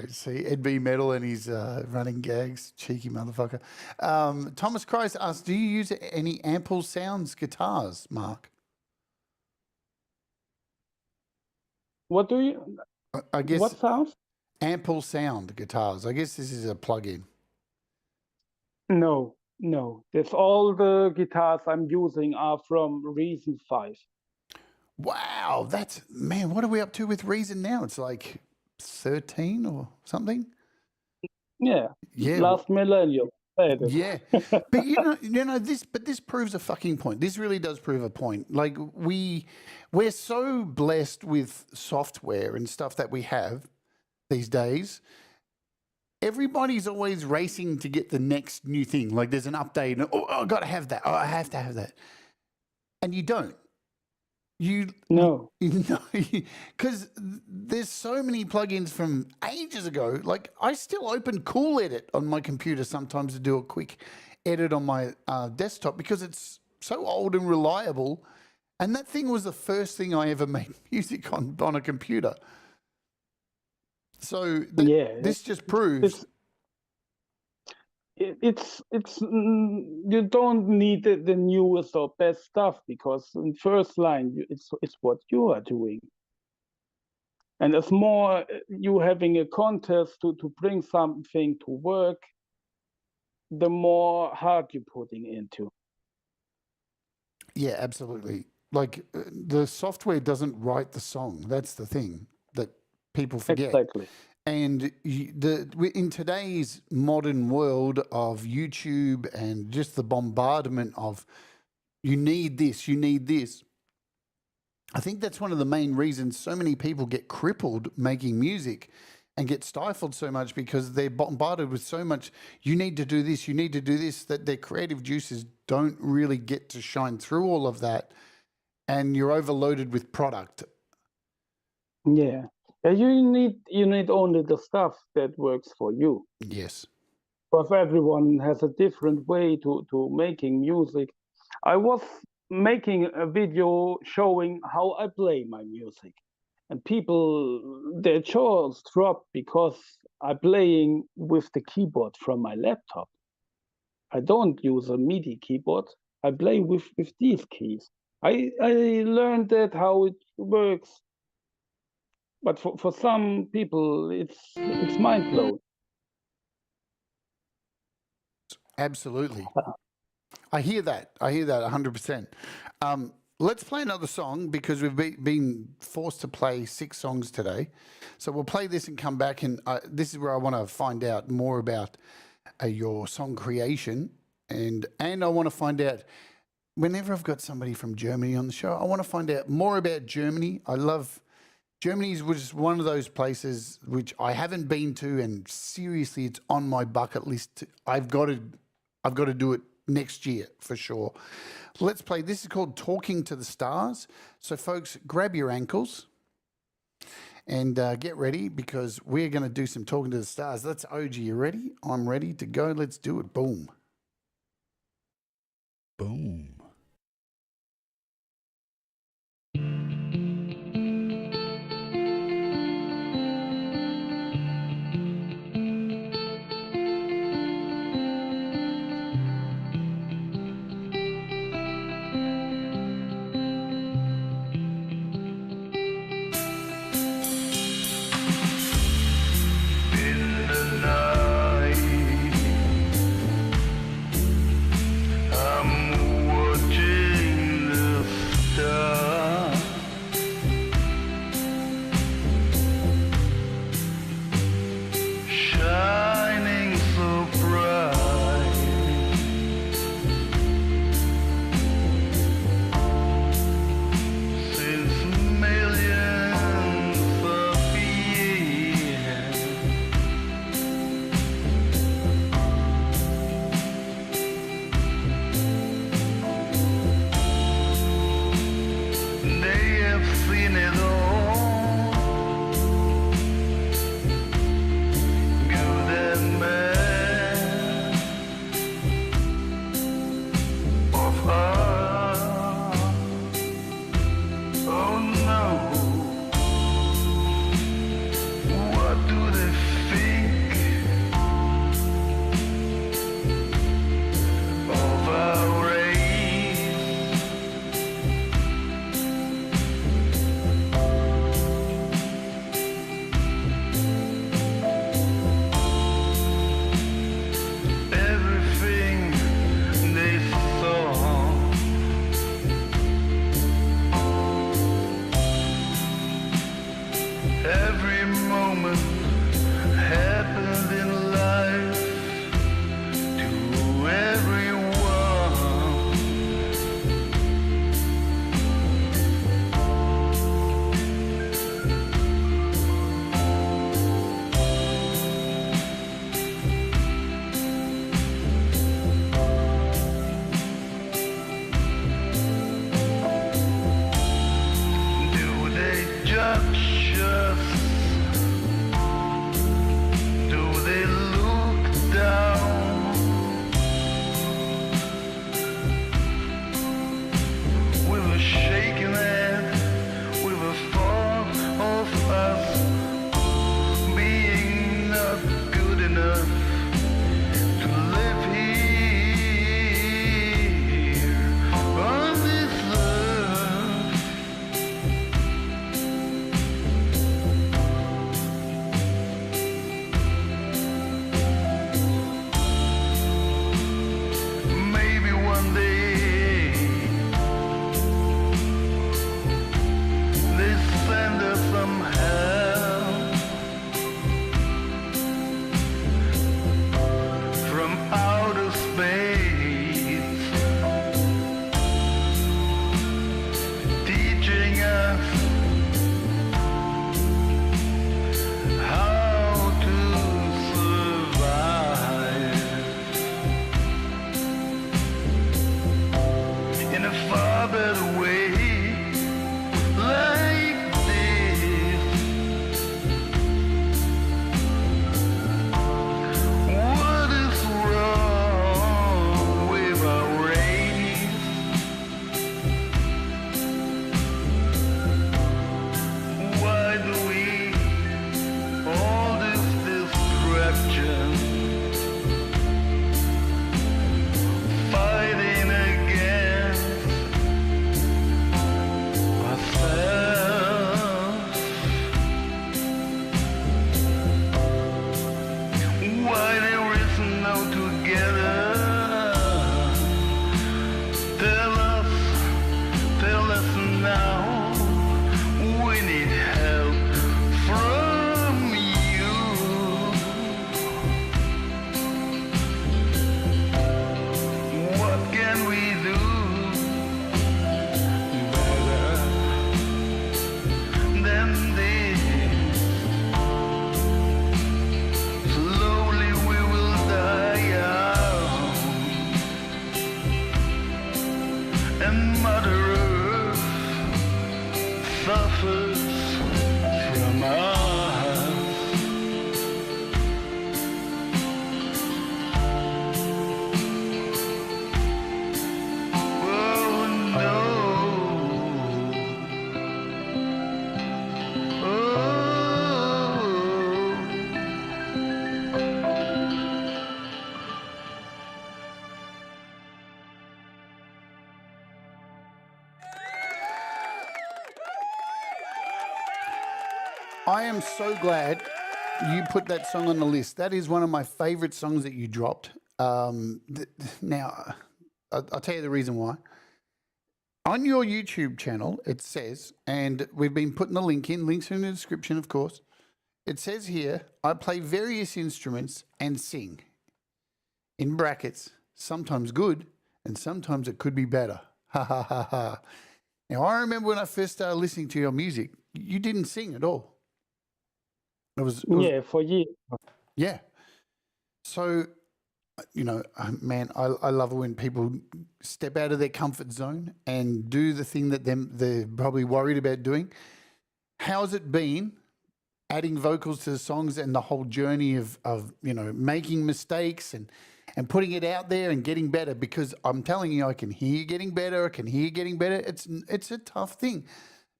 See, Ed B Metal and his running gags, cheeky motherfucker. Thomas Christ asked, do you use any Ample Sounds guitars, Mark? What do you? I guess What sounds? Ample Sound guitars. I guess this is a plug-in. No. That's all the guitars I'm using are from Reason 5. Wow, man, what are we up to with Reason now? It's like 13 or something? Yeah. Yeah. Last millennium. Yeah. But this proves a fucking point. This really does prove a point. Like we're so blessed with software and stuff that we have these days. Everybody's always racing to get the next new thing. Like there's an update and I gotta have that. Oh, I have to have that. And you don't. No. Because there's so many plugins from ages ago. Like I still open Cool Edit on my computer sometimes to do a quick edit on my desktop because it's so old and reliable. And that thing was the first thing I ever made music on a computer. So this just proves it's you don't need the newest or best stuff, because in first line it's what you are doing, and it's more you having a contest to bring something to work, the more heart you're putting into. Yeah, absolutely. Like the software doesn't write the song. That's the thing that people forget. Exactly. And in today's modern world of YouTube and just the bombardment of you need this, I think that's one of the main reasons so many people get crippled making music and get stifled so much, because they're bombarded with so much, you need to do this, that their creative juices don't really get to shine through all of that, and you're overloaded with product. Yeah. You need only the stuff that works for you. Yes. Because everyone has a different way to making music. I was making a video showing how I play my music, and people, their jaws drop because I'm playing with the keyboard from my laptop. I don't use a MIDI keyboard. I play with these keys. I learned that how it works, but for some people it's mind blowing. Absolutely. I hear that 100%. Let's play another song, because we've been forced to play 6 songs today. So we'll play this and come back, and this is where I want to find out more about your song creation, and I want to find out, whenever I've got somebody from Germany on the show, I want to find out more about Germany. I love Germany, was one of those places which I haven't been to, and seriously, it's on my bucket list. I've got to do it next year for sure. Let's play. This is called Talking to the Stars. So, folks, grab your ankles and get ready because we're going to do some Talking to the Stars. That's OG. You ready? I'm ready to go. Let's do it. Boom. Boom. I am so glad you put that song on the list. That is one of my favorite songs that you dropped. Now, I'll tell you the reason why. On your YouTube channel, it says, and we've been putting the links in the description, of course. It says here, I play various instruments and sing. In brackets, sometimes good, and sometimes it could be better. Ha ha ha ha. Now, I remember when I first started listening to your music, you didn't sing at all. It was Yeah, for years. yeah. So, you know, man, I love it when people step out of their comfort zone and do the thing that they're probably worried about doing. How's it been adding vocals to the songs and the whole journey of you know, making mistakes and putting it out there and getting better? Because I'm telling you, I can hear you getting better. I can hear you getting better. It's a tough thing.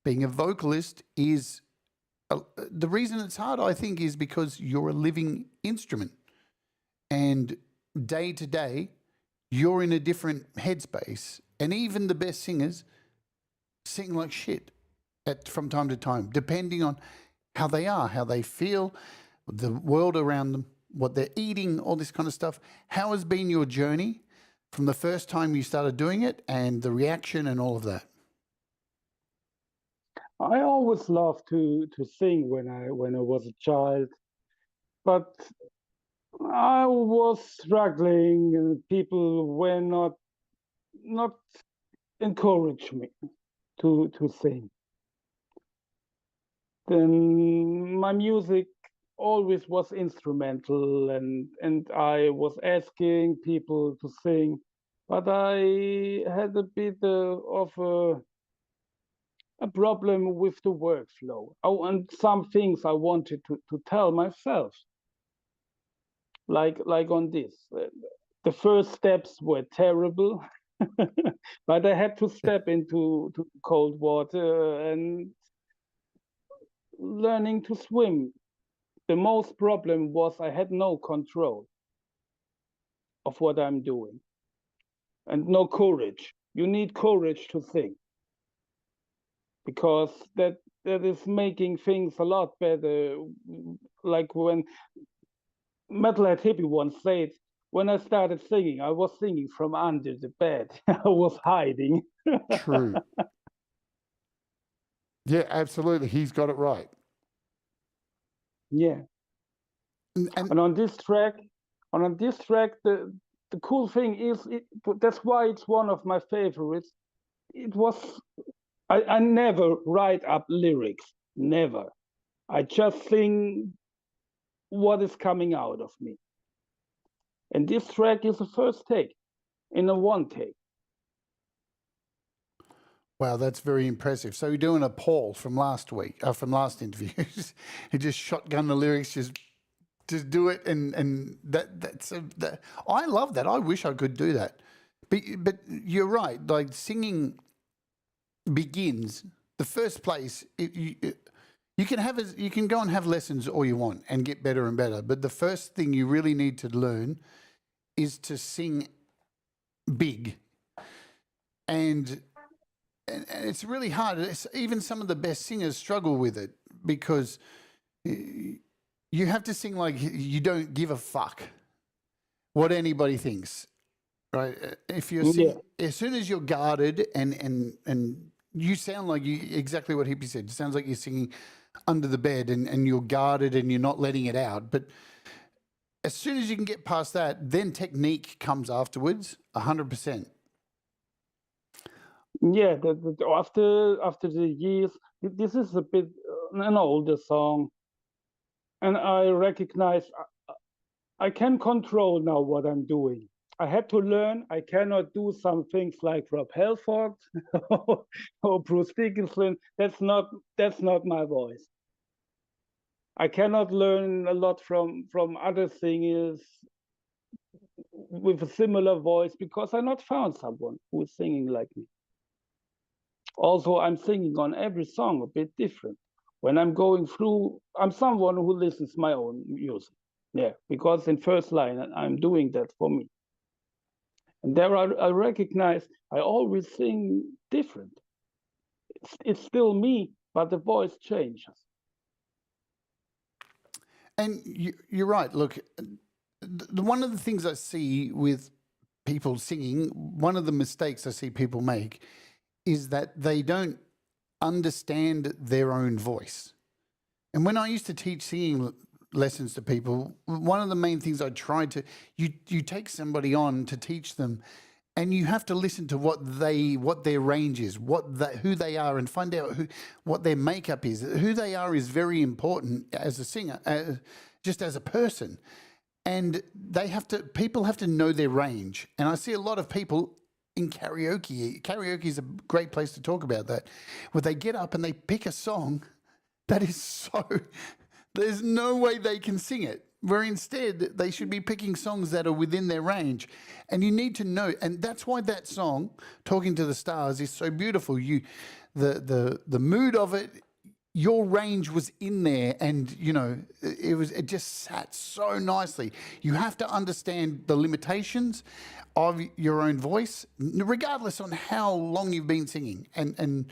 Being a vocalist is the reason it's hard, I think, is because you're a living instrument. And day to day, you're in a different headspace. And even the best singers sing like shit from time to time, depending on how they are, how they feel, the world around them, what they're eating, all this kind of stuff. How has been your journey from the first time you started doing it and the reaction and all of that? I always loved to sing when I was a child, but I was struggling, and people were not encourage me to sing. Then my music always was instrumental, and I was asking people to sing, but I had a bit of a problem with the workflow. Oh, and some things I wanted to tell myself, like on this. The first steps were terrible, but I had to step into cold water and learning to swim. The most problem was I had no control of what I'm doing and no courage. You need courage to sing, because that is making things a lot better. Like when Metalhead Hippie once said, when I started singing, I was singing from under the bed. I was hiding. True. Yeah, absolutely. He's got it right. Yeah. And on this track, the cool thing is, that's why it's one of my favorites. It was, I never write up lyrics, never. I just sing what is coming out of me. And this track is the first take, in a one take. Wow, that's very impressive. So you're doing a Paul from last week, from last interview. He just shotgun the lyrics, just do it, and that I love that. I wish I could do that. But you're right. Like, singing begins the first place. You can go and have lessons all you want and get better and better. But the first thing you really need to learn is to sing big, and it's really hard. Even some of the best singers struggle with it, because you have to sing like you don't give a fuck what anybody thinks, right? If you're singing, as soon as you're guarded and you sound like exactly what Hippie said. It sounds like you're singing under the bed and you're guarded and you're not letting it out. But as soon as you can get past that, then technique comes afterwards, 100%. Yeah, after the years, this is a bit an older song, and I recognize I can control now what I'm doing. I had to learn. I cannot do some things like Rob Halford or Bruce Dickinson. That's not my voice. I cannot learn a lot from other singers with a similar voice, because I not found someone who is singing like me. Also, I'm singing on every song a bit different. When I'm going through, I'm someone who listens my own music. Yeah, because in first line, I'm doing that for me. And there I recognize I always sing different. It's still me, but the voice changes. And you're right. Look, one of the things I see with people singing, one of the mistakes I see people make is that they don't understand their own voice. And when I used to teach singing lessons to people, one of the main things I tried to, you take somebody on to teach them, and you have to listen to what their range is, who they are, and find out what their makeup is. Who they are is very important as a singer, just as a person. And people have to know their range. And I see a lot of people in karaoke. Karaoke is a great place to talk about that, where they get up and they pick a song that is so, there's no way they can sing it. Where instead they should be picking songs that are within their range. And you need to know, and that's why that song, Talking to the Stars, is so beautiful. The mood of it, your range was in there, and it just sat so nicely. You have to understand the limitations of your own voice, regardless on how long you've been singing. And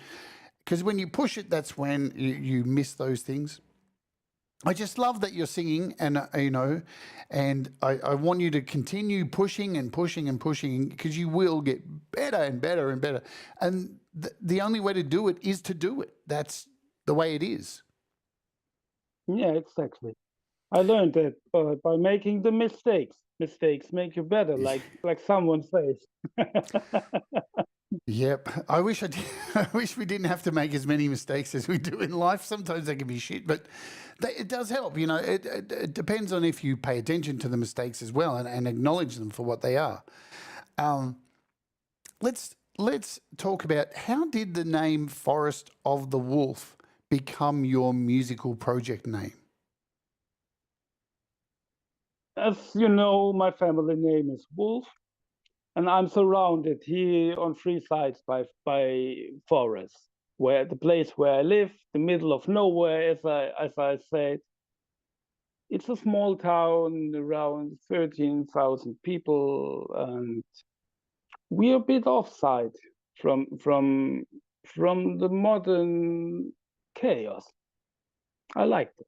because when you push it, that's when you miss those things. I just love that you're singing, and and I want you to continue pushing and pushing and pushing, because you will get better and better and better. And the only way to do it is to do it. That's the way it is. Yeah, exactly. I learned that by making the mistakes. Mistakes make you better, like someone says. Yep. I wish I wish we didn't have to make as many mistakes as we do in life. Sometimes they can be shit, but it does help. It depends on if you pay attention to the mistakes as well, and acknowledge them for what they are. Let's talk about, how did the name Forest of the Wolf become your musical project name? As you know, my family name is Wolf, and I'm surrounded here on three sides by forests. Where the place where I live, the middle of nowhere, as I said, it's a small town, around 13,000 people, and we're a bit offside from the modern chaos. I like it.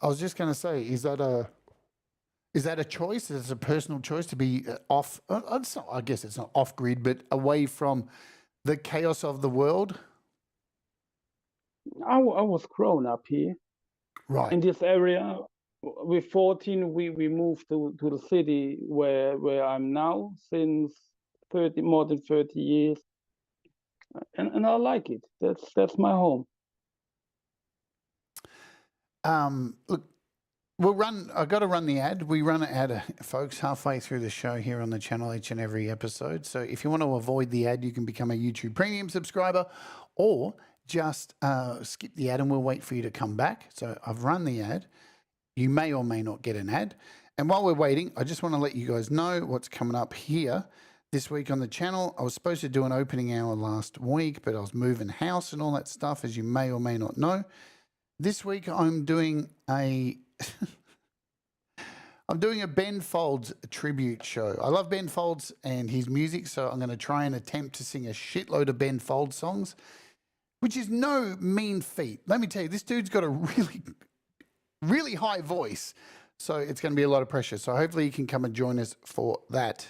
I was just going to say, is that a choice? Is it a personal choice to be off? I guess it's not off grid, but away from the chaos of the world. I was grown up here, Right. in this area. With 14, we moved to the city where I'm now since more than 30 years, and I like it. That's my home. Look, I've got to run the ad. We run an ad, folks, halfway through the show here on the channel, each and every episode. So if you want to avoid the ad, you can become a YouTube Premium subscriber, or just skip the ad and we'll wait for you to come back. So I've run the ad. You may or may not get an ad. And while we're waiting, I just want to let you guys know what's coming up here this week on the channel. I was supposed to do an opening hour last week, but I was moving house and all that stuff, as you may or may not know. This week I'm doing a Ben Folds tribute show. I love Ben Folds and his music, so I'm going to try and attempt to sing a shitload of Ben Folds songs, which is no mean feat. Let me tell you, this dude's got a really high voice, so it's going to be a lot of pressure. So hopefully you can come and join us for that.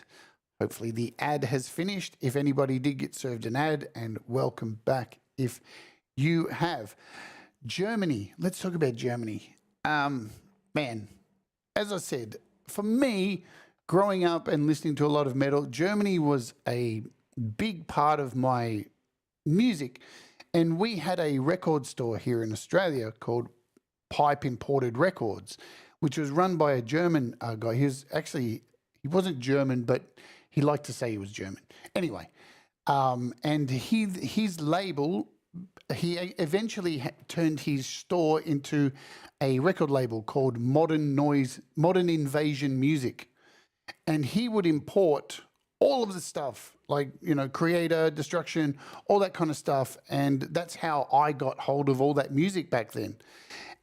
Hopefully the ad has finished, if anybody did get served an ad, and welcome back if you have. Germany. Let's talk about Germany. Man, as I said, for me, growing up and listening to a lot of metal, Germany was a big part of my music. And we had a record store here in Australia called Pipe Imported Records, which was run by a German guy. He wasn't German, but he liked to say he was German. Anyway, and his label, he eventually turned his store into a record label called Modern Invasion Music. And he would import all of the stuff, like, Creator, Destruction, all that kind of stuff. And that's how I got hold of all that music back then.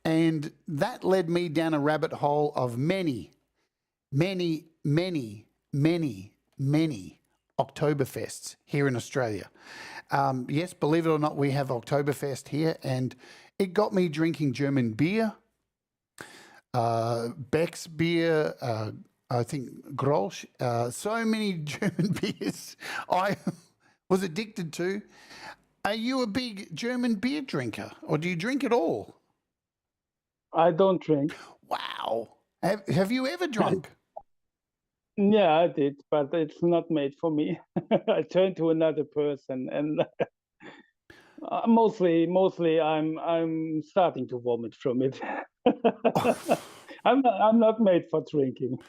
And that led me down a rabbit hole of many Oktoberfests here in Australia. Yes, believe it or not, we have Oktoberfest here, and it got me drinking German beer. Beck's beer, I think Grolsch, so many German beers I was addicted to. Are you a big German beer drinker, or do you drink at all? I don't drink. Wow. Have you ever drunk? Yeah, I did, but it's not made for me. I turned to another person, and mostly I'm starting to vomit from it. I'm not made for drinking.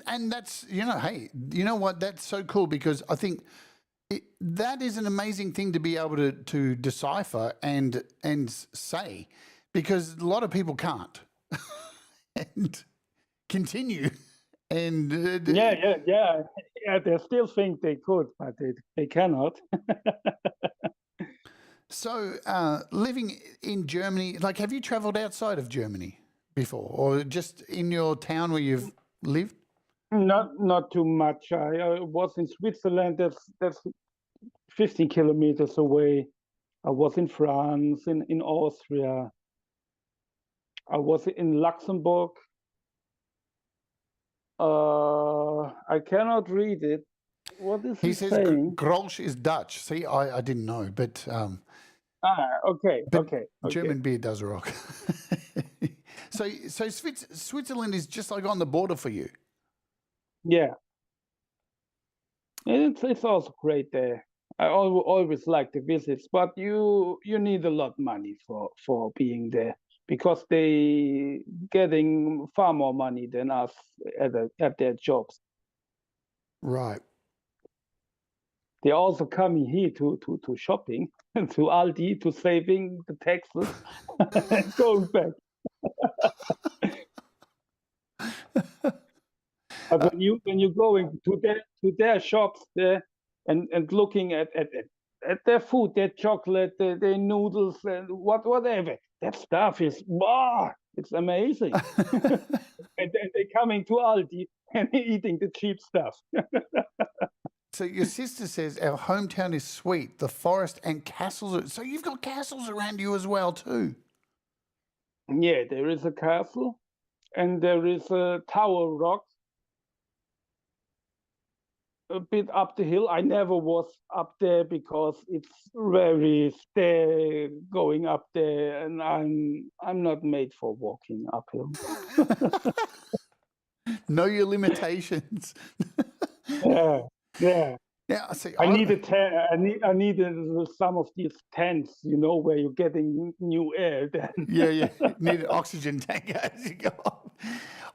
And that's, hey, you know what? That's so cool, because I think that is an amazing thing to be able to decipher and say, because a lot of people can't and continue. And Yeah. They still think they could, but they cannot. so, living in Germany, like, have you traveled outside of Germany before, or just in your town where you've lived? Not too much. I was in Switzerland. That's 15 kilometers away. I was in France, in Austria. I was in Luxembourg. I cannot read it. What is He he says saying? Grolsch is Dutch. See, I didn't know, but Okay. German beer does rock. So Switzerland is just like on the border for you. Yeah, it's also great there. I always like the visits, but you need a lot of money for being there, because they getting far more money than us at their jobs. Right. They're also coming here to shopping, to Aldi, to saving the taxes and going back. But when you going to their shops there and looking at their food, their chocolate, their noodles, and whatever, that stuff is it's amazing. And then they're coming to Aldi and eating the cheap stuff. So your sister says our hometown is sweet, the forest and castles. So you've got castles around you as well too. Yeah, there is a castle, and there is a Tower Rock a bit up the hill. I never was up there because it's very stair going up there, and I'm not made for walking uphill. Know your limitations. Yeah. Yeah, see, I need a tent. I need some of these tents, where you're getting new air. Then. Yeah. Need an oxygen tank as you go up.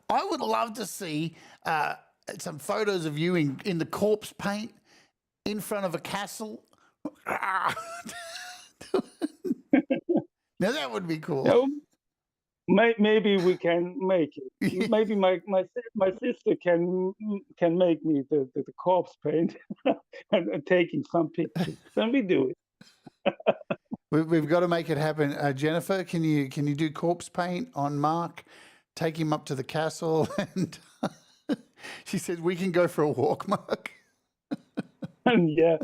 I would love to see some photos of you in the corpse paint in front of a castle. Now that would be cool. Maybe we can make it. Maybe my sister can make me the corpse paint and taking some pictures. Then we do it. We've got to make it happen. Jennifer, can you do corpse paint on Marc? Take him up to the castle, and she said we can go for a walk, Marc. And yeah,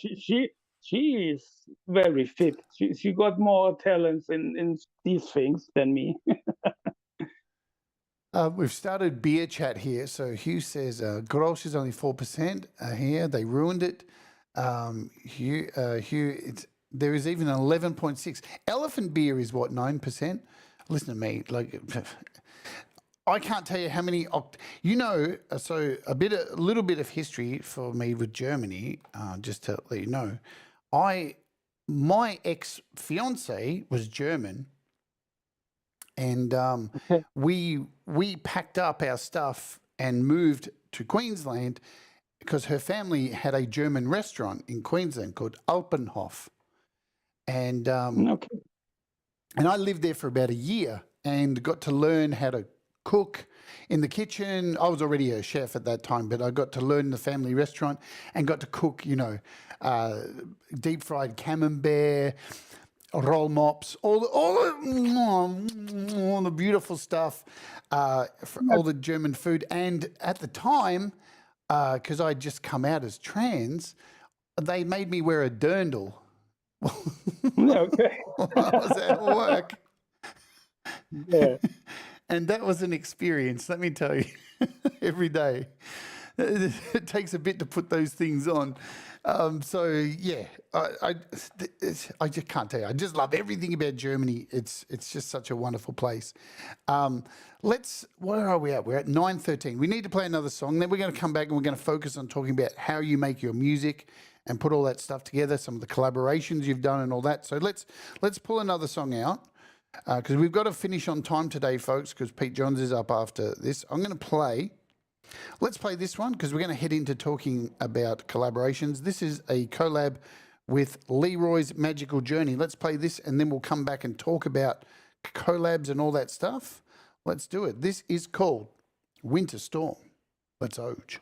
she is very fit. She got more talents in these things than me. We've started beer chat here. So Hugh says Grolsch is only 4% here. They ruined it. Hugh, there is even 11.6. Elephant beer is what, 9%? Listen to me, like I can't tell you how many. So a little bit of history for me with Germany. Just to let you know, my ex-fiance was German, and we packed up our stuff and moved to Queensland because her family had a German restaurant in Queensland called Alpenhof, and I lived there for about a year and got to learn how to cook in the kitchen. I was already a chef at that time, but I got to learn the family restaurant and got to cook, deep fried camembert, roll mops, all the beautiful stuff, all the German food. And at the time, because I'd just come out as trans, they made me wear a dirndl. Okay. While I was at work. Yeah. And that was an experience, let me tell you, every day. It takes a bit to put those things on. So yeah, I just can't tell you. I just love everything about Germany. It's just such a wonderful place. Where are we at? We're at 9:13. We need to play another song. Then we're going to come back and we're going to focus on talking about how you make your music and put all that stuff together, some of the collaborations you've done and all that. So let's pull another song out because we've got to finish on time today, folks, because Pete Johns is up after this. Let's play this one because we're going to head into talking about collaborations. This is a collab with Leroy's Magical Journey. Let's play this and then we'll come back and talk about collabs and all that stuff. Let's do it. This is called Winter Storm. Let's Oge.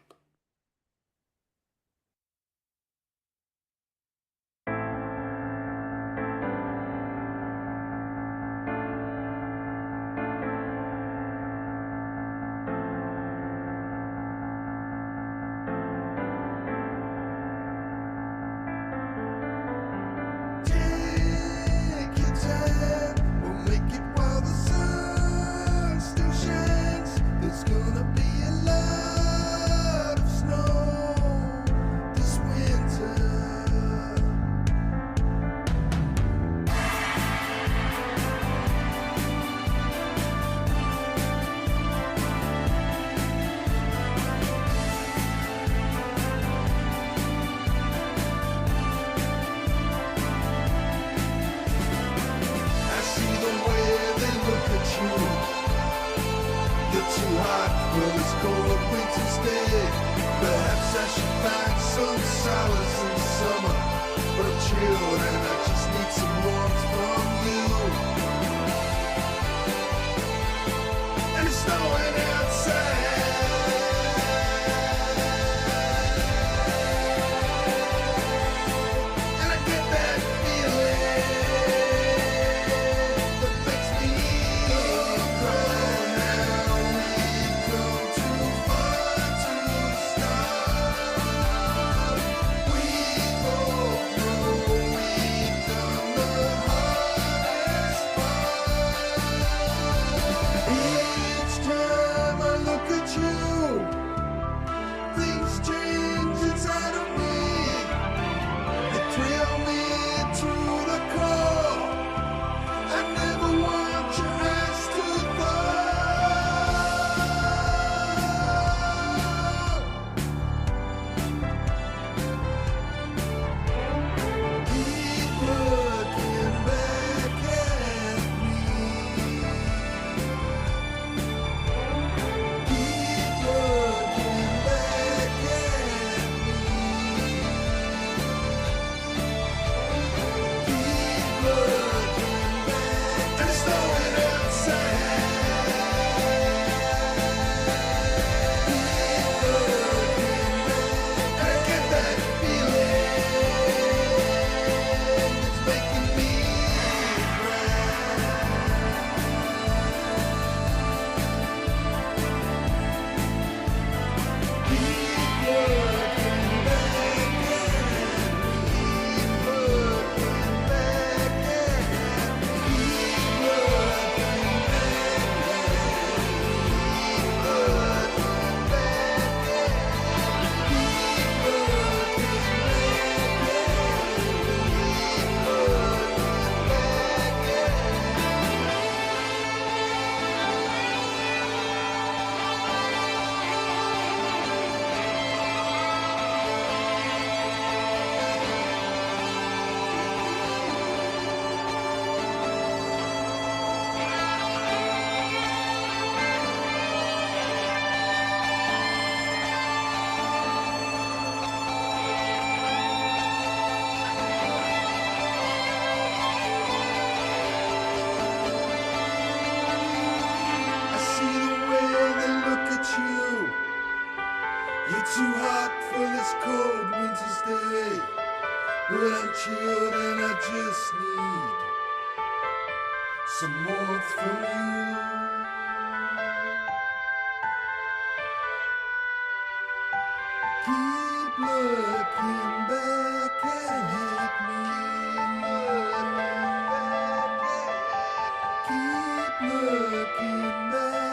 Looking back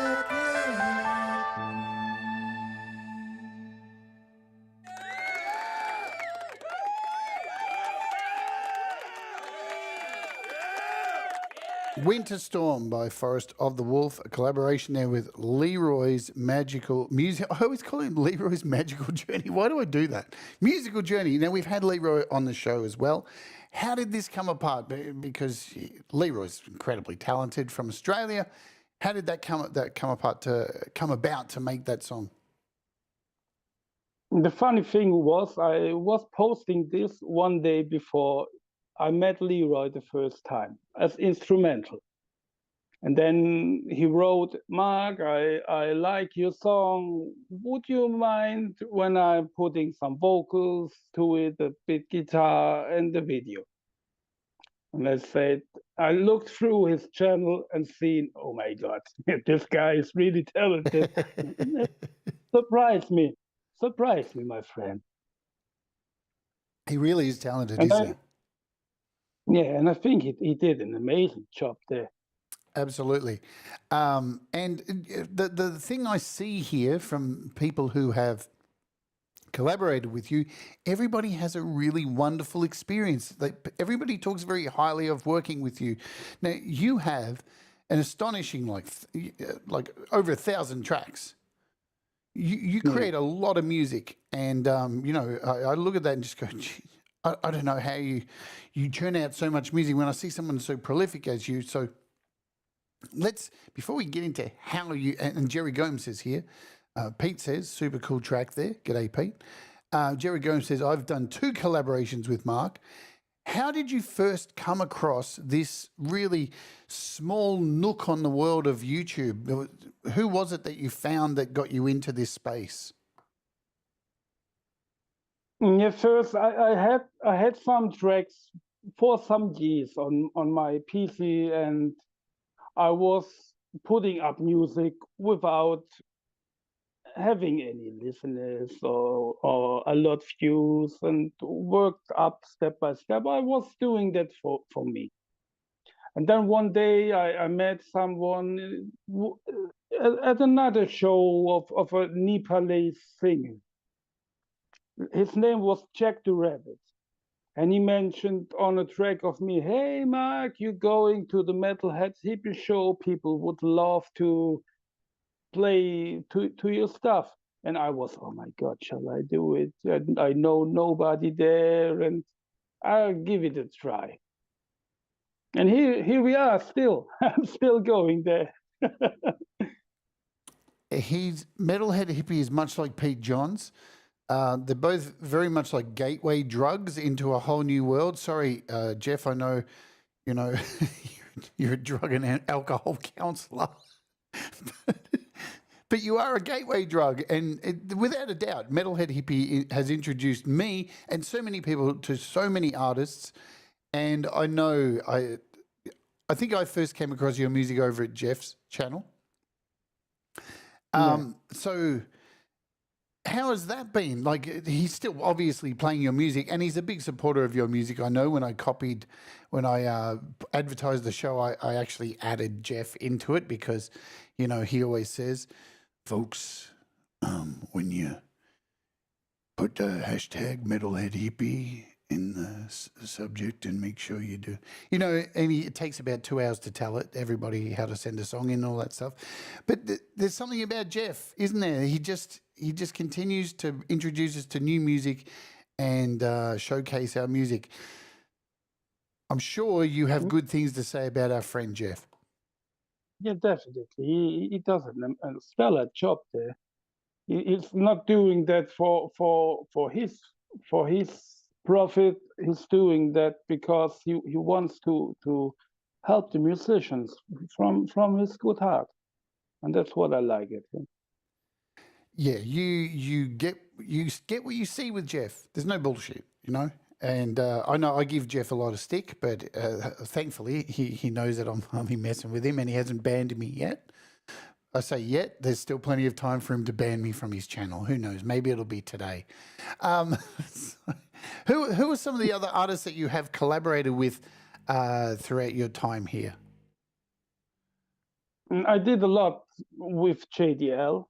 Winter Storm by Forest of the Wolf, a collaboration there with Leroy's Magical Music. I always call him Leroy's Magical Journey. Why do I do that? Musical Journey. Now, we've had Leroy on the show as well. How did this come apart? Because Leroy's incredibly talented from Australia. How did that come about to make that song? The funny thing was, I was posting this one day before I met Leroy the first time as instrumental. And then he wrote, Marc, I like your song. Would you mind when I'm putting some vocals to it, a bit guitar and the video? And I said, I looked through his channel and seen, oh my God, this guy is really talented. Surprised me, my friend. He really is talented, And isn't he? Yeah, and I think he did an amazing job there. Absolutely. And the thing I see here from people who have collaborated with you, everybody has a really wonderful experience. Everybody talks very highly of working with you. Now, you have an astonishing, like over 1,000 tracks. You create a lot of music, and I look at that and just go, gee, I don't know how you churn out so much music when I see someone so prolific as you. So before we get into how you, and Jerry Gomes says here, Pete says, super cool track there. G'day, Pete. Jerry Gomes says, I've done 2 collaborations with Marc. How did you first come across this really small nook on the world of YouTube? Who was it that you found that got you into this space? Yeah, first I had some tracks for some years on my PC, and I was putting up music without having any listeners or a lot views, and worked up step by step. I was doing that for me. And then one day I met someone at another show of a Nepalese singer. His name was Jack the Rabbit. And he mentioned on a track of me, hey, Marc, you're going to the Metalhead Hippie show. People would love to play to your stuff. And I was, oh my God, shall I do it? I know nobody there, and I'll give it a try. And here we are still. I'm still going there. He's Metalhead Hippie is much like Pete Johns. They're both very much like gateway drugs into a whole new world. Sorry, Jeff, I know, you're a drug and alcohol counselor. But you are a gateway drug, and without a doubt, Metalhead Hippie has introduced me and so many people to so many artists. And I know, I think I first came across your music over at Jeff's channel. So how has that been? Like, he's still obviously playing your music, and he's a big supporter of your music. I know when I advertised the show, I actually added Jeff into it because, he always says, folks, when you put the hashtag Metalhead Hippie in the subject and make sure you do, and it takes about 2 hours to tell everybody how to send a song in and all that stuff. But there's something about Jeff, isn't there? He just continues to introduce us to new music and showcase our music. I'm sure you have good things to say about our friend Jeff. Yeah, definitely. He does a stellar job there. He's not doing that for his profit. He's doing that because he wants to help the musicians from his good heart, and that's what I like it. Yeah, you get what you see with Jeff. There's no bullshit, And I know I give Jeff a lot of stick, but thankfully he knows that I'm only messing with him, and he hasn't banned me yet. I say yet. There's still plenty of time for him to ban me from his channel. Who knows? Maybe it'll be today. Who are some of the other artists that you have collaborated with throughout your time here? I did a lot with JDL.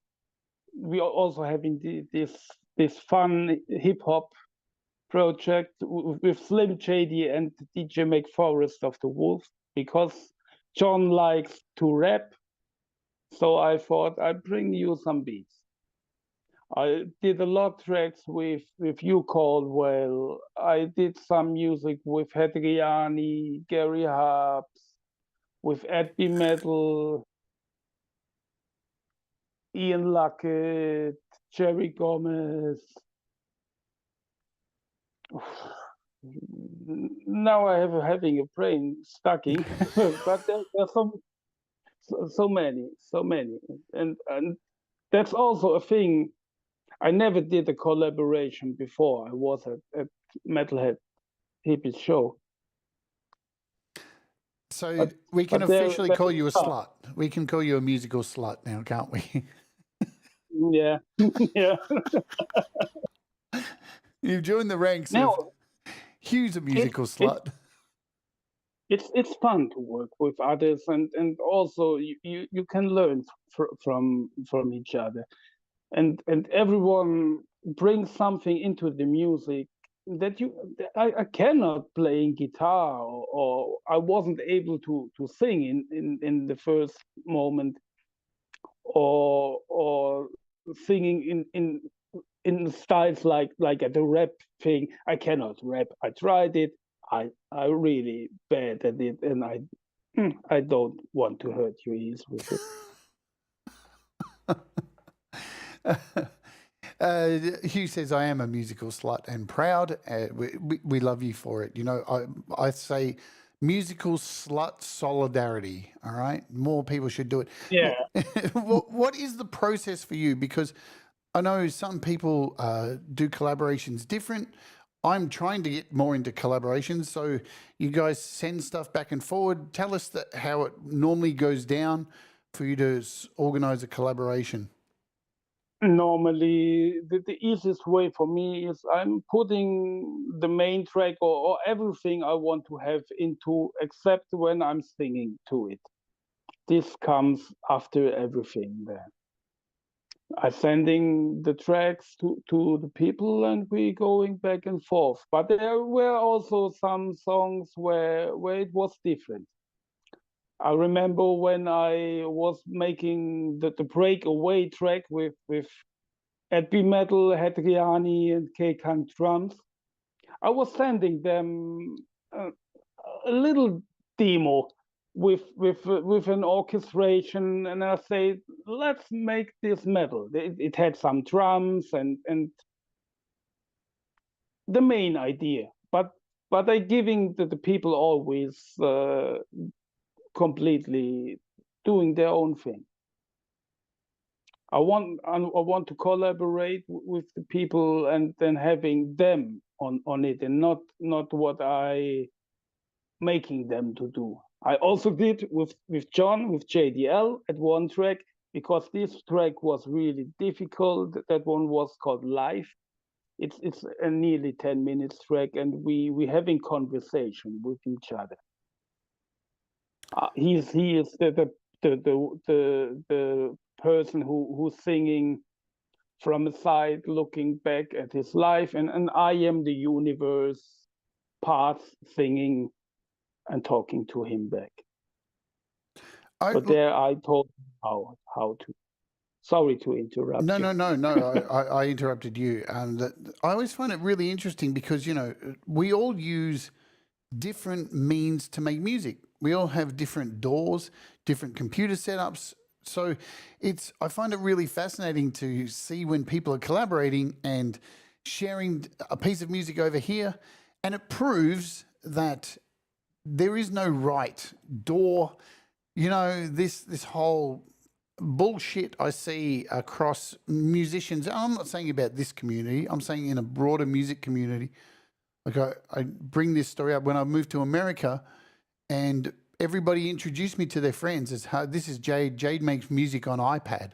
We are also having this fun hip hop project with Slim Shady and DJ McForest of the Wolf, because John likes to rap, so I thought I'd bring you some beats. I did a lot of tracks with you, Caldwell. I did some music with Hedriani, Gary Harps, with Edby Metal, Ian Luckett, Jerry Gomez. Now I have having a brain stacking, but there's so many, and that's also a thing. I never did a collaboration before. I was at Metalhead Hippie's show. So we can officially call you a slut. We can call you a musical slut now, can't we? Yeah, yeah. You've joined the ranks Now, of Hugh's a musical slut. It's fun to work with others, and also you can learn from each other, and everyone brings something into the music that I cannot play guitar, or I wasn't able to sing in the first moment, or singing in styles like at the rap thing. I cannot rap. I tried it. I really bad at it, and I don't want to hurt your ears with it. Hugh says, I am a musical slut and proud. We love you for it. You know, I say musical slut solidarity. All right. More people should do it. Yeah. What is the process for you? Because I know some people do collaborations different. I'm trying to get more into collaborations. So you guys send stuff back and forward. Tell us how it normally goes down for you to organize a collaboration. Normally, the easiest way for me is I'm putting the main track or everything I want to have into, except when I'm singing to it. This comes after everything then. I'm sending the tracks to the people, and we going back and forth. But there were also some songs where it was different. I remember when I was making the breakaway track with Edby Metal, Hedriani, and K-Kan drums. I was sending them a little demo with an orchestration, and I say, let's make this metal. It had some drums and the main idea, but I giving the people always completely doing their own thing. I want to collaborate with the people and then having them on it, and not what I making them to do. I also did with John, with JDL at one track, because this track was really difficult. That one was called Live. It's a nearly 10 minutes track, and we having conversation with each other. He is the person who's singing from a side, looking back at his life, and I am the universe part, singing and talking to him back. But there I told him how to. Sorry to interrupt. No. I interrupted you. I always find it really interesting because, you know, we all use different means to make music. We all have different doors, different computer setups. So I find it really fascinating to see when people are collaborating and sharing a piece of music over here, and it proves that there is no right door. You know, this whole bullshit I see across musicians. I'm not saying about this community. I'm saying in a broader music community. Like I bring this story up when I moved to America, and everybody introduced me to their friends as how this is Jade. Jade makes music on iPad.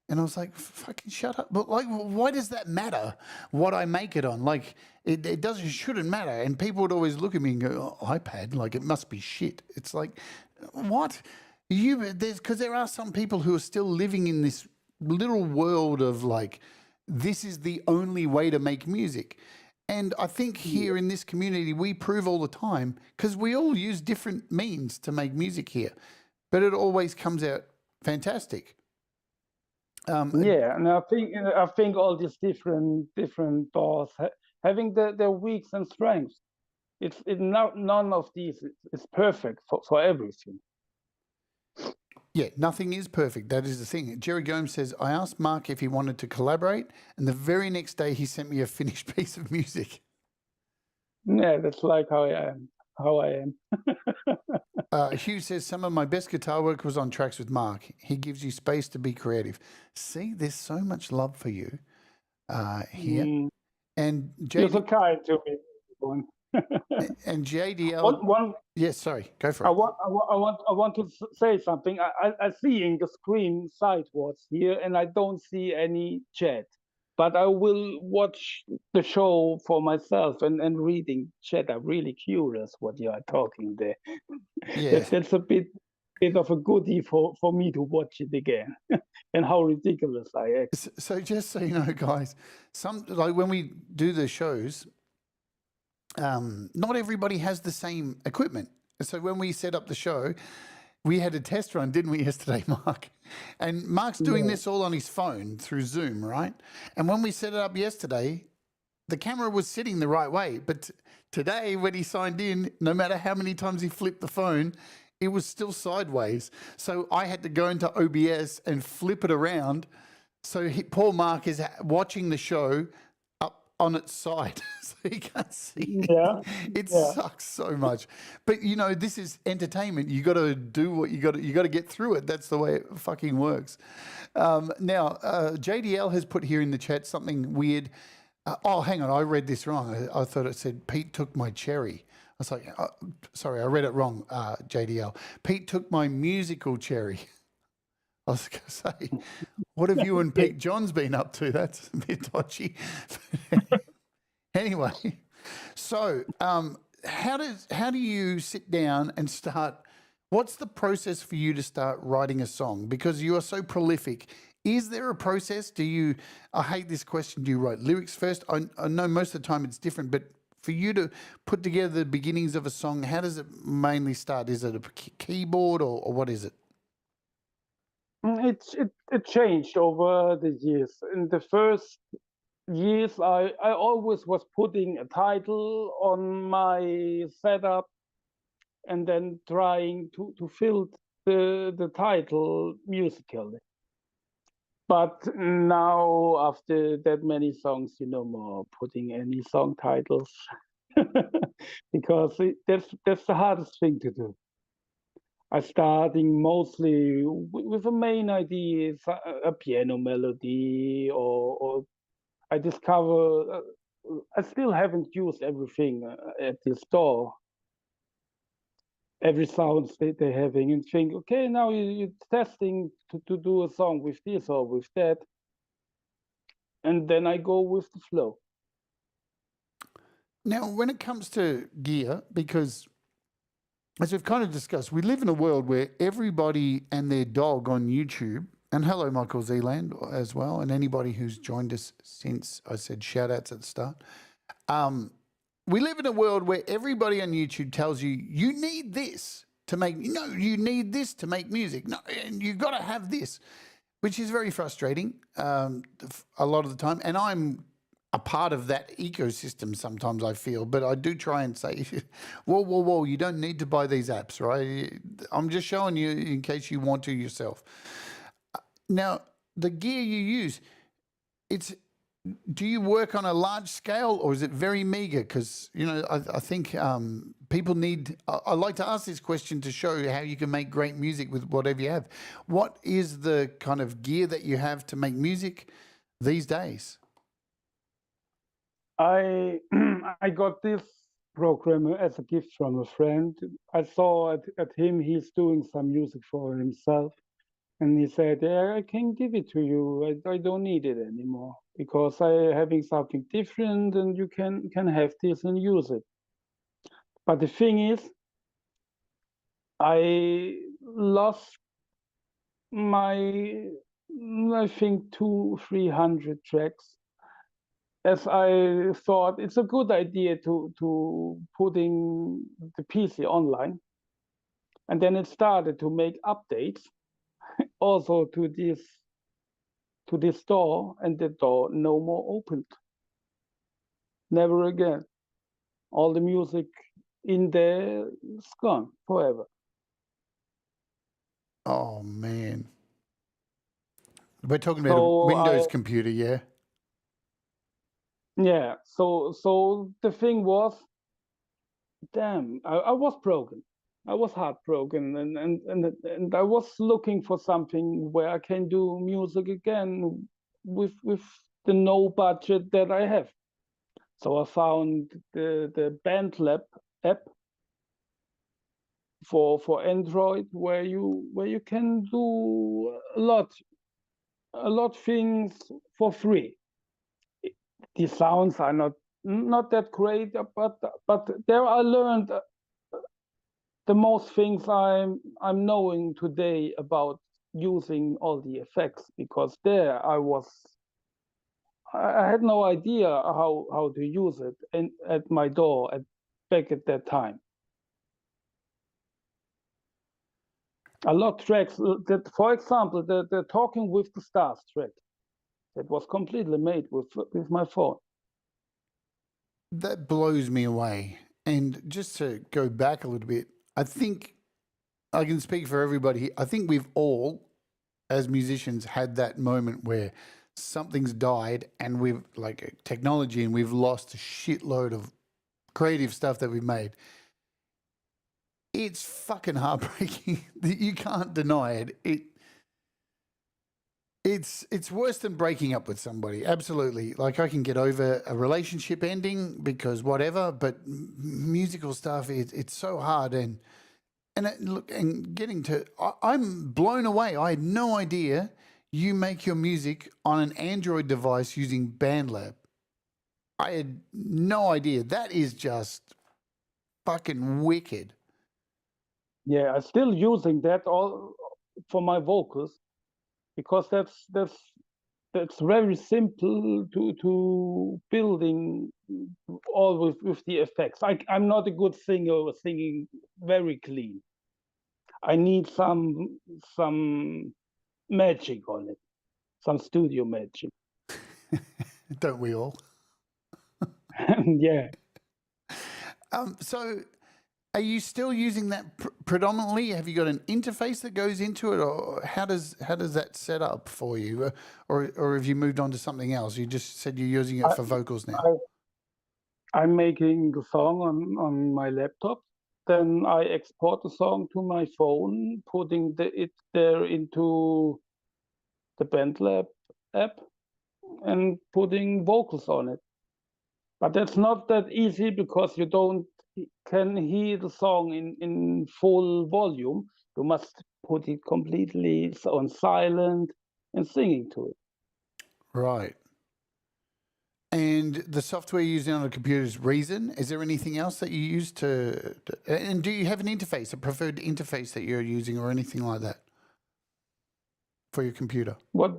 And I was like, fucking shut up. But like, why does that matter what I make it on? Like, it shouldn't matter. And people would always look at me and go, oh, iPad, like it must be shit. It's like, what? Because there are some people who are still living in this little world of like, this is the only way to make music. And I think here in this community, we prove all the time, because we all use different means to make music here. but it always comes out fantastic. Yeah, and I think all these different DAWs having their weaks and strengths. None of these is perfect for everything. Yeah, nothing is perfect. That is the thing. Jerry Gomes says, I asked Marc if he wanted to collaborate, and the very next day he sent me a finished piece of music. Yeah, that's like how I am. Hugh says, some of my best guitar work was on tracks with Marc. He gives you space to be creative. See, there's so much love for you here. And You're so JD, kind to me. and JDL. Yes, sorry, go for it. I want to say something. I see in the screen sidewards here, and I don't see any chat. But I will watch the show for myself and reading chat. I'm really curious what you are talking there. Yeah. That's a bit of a goodie for me to watch it again, and how ridiculous I act. So just so you know, guys, like when we do the shows, not everybody has the same equipment. So when we set up the show, we had a test run, didn't we, yesterday, Marc? And Marc's doing this all on his phone through Zoom, right? And when we set it up yesterday, the camera was sitting the right way. But today, when he signed in, no matter how many times he flipped the phone, it was still sideways. So I had to go into OBS and flip it around. So poor Marc is watching the show up on its side, so he can't see. Yeah, it sucks so much. But you know, this is entertainment. You got to do what you got to get through it. That's the way it fucking works. Now, JDL has put here in the chat something weird. Oh, hang on, I read this wrong. I thought it said Pete took my cherry. I was like, sorry, I read it wrong. JDL. Pete took my musical cherry. I was going to say, what have you and Pete Johns been up to? That's a bit dodgy. Anyway, so how do you sit down and start? What's the process for you to start writing a song? Because you are so prolific. Is there a process? I hate this question, do you write lyrics first? I know most of the time it's different, but for you to put together the beginnings of a song, how does it mainly start? Is it a keyboard or what is it? It changed over the years. In the first years, I always was putting a title on my setup and then trying to fill the title musically. But now, after that many songs, no more putting any song titles because that's the hardest thing to do. I'm starting mostly with a main idea, a piano melody, or I discover I still haven't used everything at the store, every sound they're having, and think, okay, now you're testing to do a song with this or with that, and then I go with the flow. Now, when it comes to gear, because as we've kind of discussed, we live in a world where everybody and their dog on YouTube, and hello, Michael Zealand as well, and anybody who's joined us since I said shout outs at the start. We live in a world where everybody on YouTube tells you, you need this to make, you need this to make music. No, and you've got to have this, which is very frustrating a lot of the time. And I'm a part of that ecosystem sometimes, I feel, but I do try and say, whoa, you don't need to buy these apps, right? I'm just showing you in case you want to yourself. Now, the gear you use, do you work on a large scale or is it very meager? Because, I think people I like to ask this question to show how you can make great music with whatever you have. What is the kind of gear that you have to make music these days? I got this program as a gift from a friend. I saw at him, he's doing some music for himself. And he said, yeah, I can give it to you. I don't need it anymore because I'm having something different and you can have this and use it. But the thing is, I lost I think 200-300 tracks, as I thought it's a good idea to putting the PC online. And then it started to make updates also to this door, and the door no more opened. Never again. All the music in there is gone forever. Oh man. We're talking about a Windows computer, yeah? Yeah. So the thing was, damn, I was broken. I was heartbroken, and I was looking for something where I can do music again with the no budget that I have. So I found the BandLab app for Android, where you can do a lot things for free. The sounds are not that great, but there I learned the most things I'm knowing today about using all the effects, because there I had no idea how to use it and at my door back at that time. A lot of tracks that, for example, the Talking with the Stars track, that was completely made with my phone. That blows me away. And just to go back a little bit, I think I can speak for everybody. I think we've all, as musicians, had that moment where something's died and we've, like technology, and we've lost a shitload of creative stuff that we've made. It's fucking heartbreaking. You can't deny it. It's worse than breaking up with somebody. Absolutely. Like, I can get over a relationship ending because whatever, but musical stuff, it's so hard. And look, and getting to, I'm blown away. I had no idea you make your music on an Android device using BandLab. I had no idea. That is just fucking wicked. Yeah, I'm still using that all for my vocals, because that's very simple to building all with the effects. I'm not a good singer singing very clean. I need some magic on it, some studio magic. Don't we all? Yeah. So are you still using that predominantly? Have you got an interface that goes into it, or how does that set up for you, or have you moved on to something else? You just said you're using it for vocals now. I'm making the song on my laptop. Then I export the song to my phone, putting it there into the BandLab app and putting vocals on it. But that's not that easy, because you can hear the song in full volume. You must put it completely on silent and singing to it. Right. And the software you're using on a computer is Reason. Is there anything else that you use and do you have an interface, a preferred interface that you're using, or anything like that for your computer? What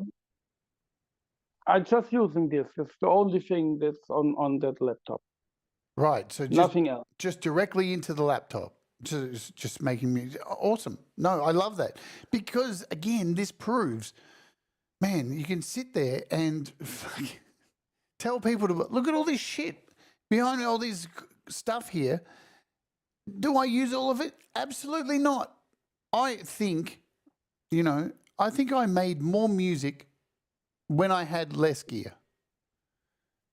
I'm just using this. It's the only thing that's on that laptop. Right. So nothing else. Just directly into the laptop. Just making music. Awesome. No, I love that, because again, this proves, man, you can sit there and tell people to look at all this shit behind all this stuff here. Do I use all of it? Absolutely not. I think I made more music when I had less gear.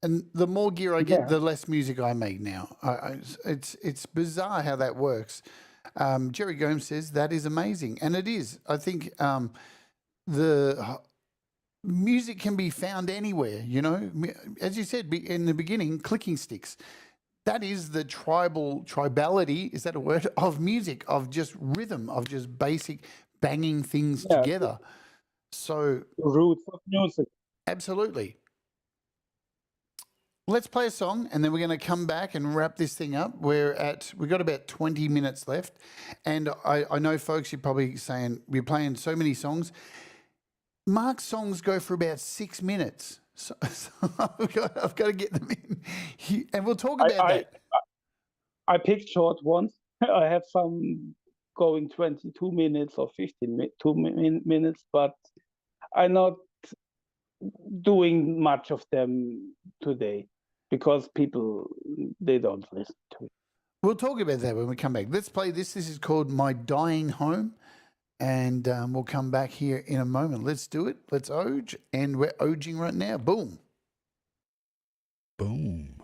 And the more gear I get, the less music I make now. It's bizarre how that works. Jerry Gomes says that is amazing, and it is. I think the music can be found anywhere. As you said in the beginning, clicking sticks. That is the tribality. Is that a word? Of music, of just rhythm, of just basic banging things together. So the roots of music. Absolutely. Let's play a song, and then we're going to come back and wrap this thing up. We've got about 20 minutes left, and I know, folks, you're probably saying we're playing so many songs. Marc's songs go for about 6 minutes, so I've got to get them in, and we'll talk about that. I picked short ones. I have some going 22 minutes or 15 minutes, but I'm not doing much of them today because people, they don't listen to it. We'll talk about that when we come back. Let's play this. This is called My Dying Home, and we'll come back here in a moment. Let's do it. Let's oge, and we're oging right now. Boom. Boom.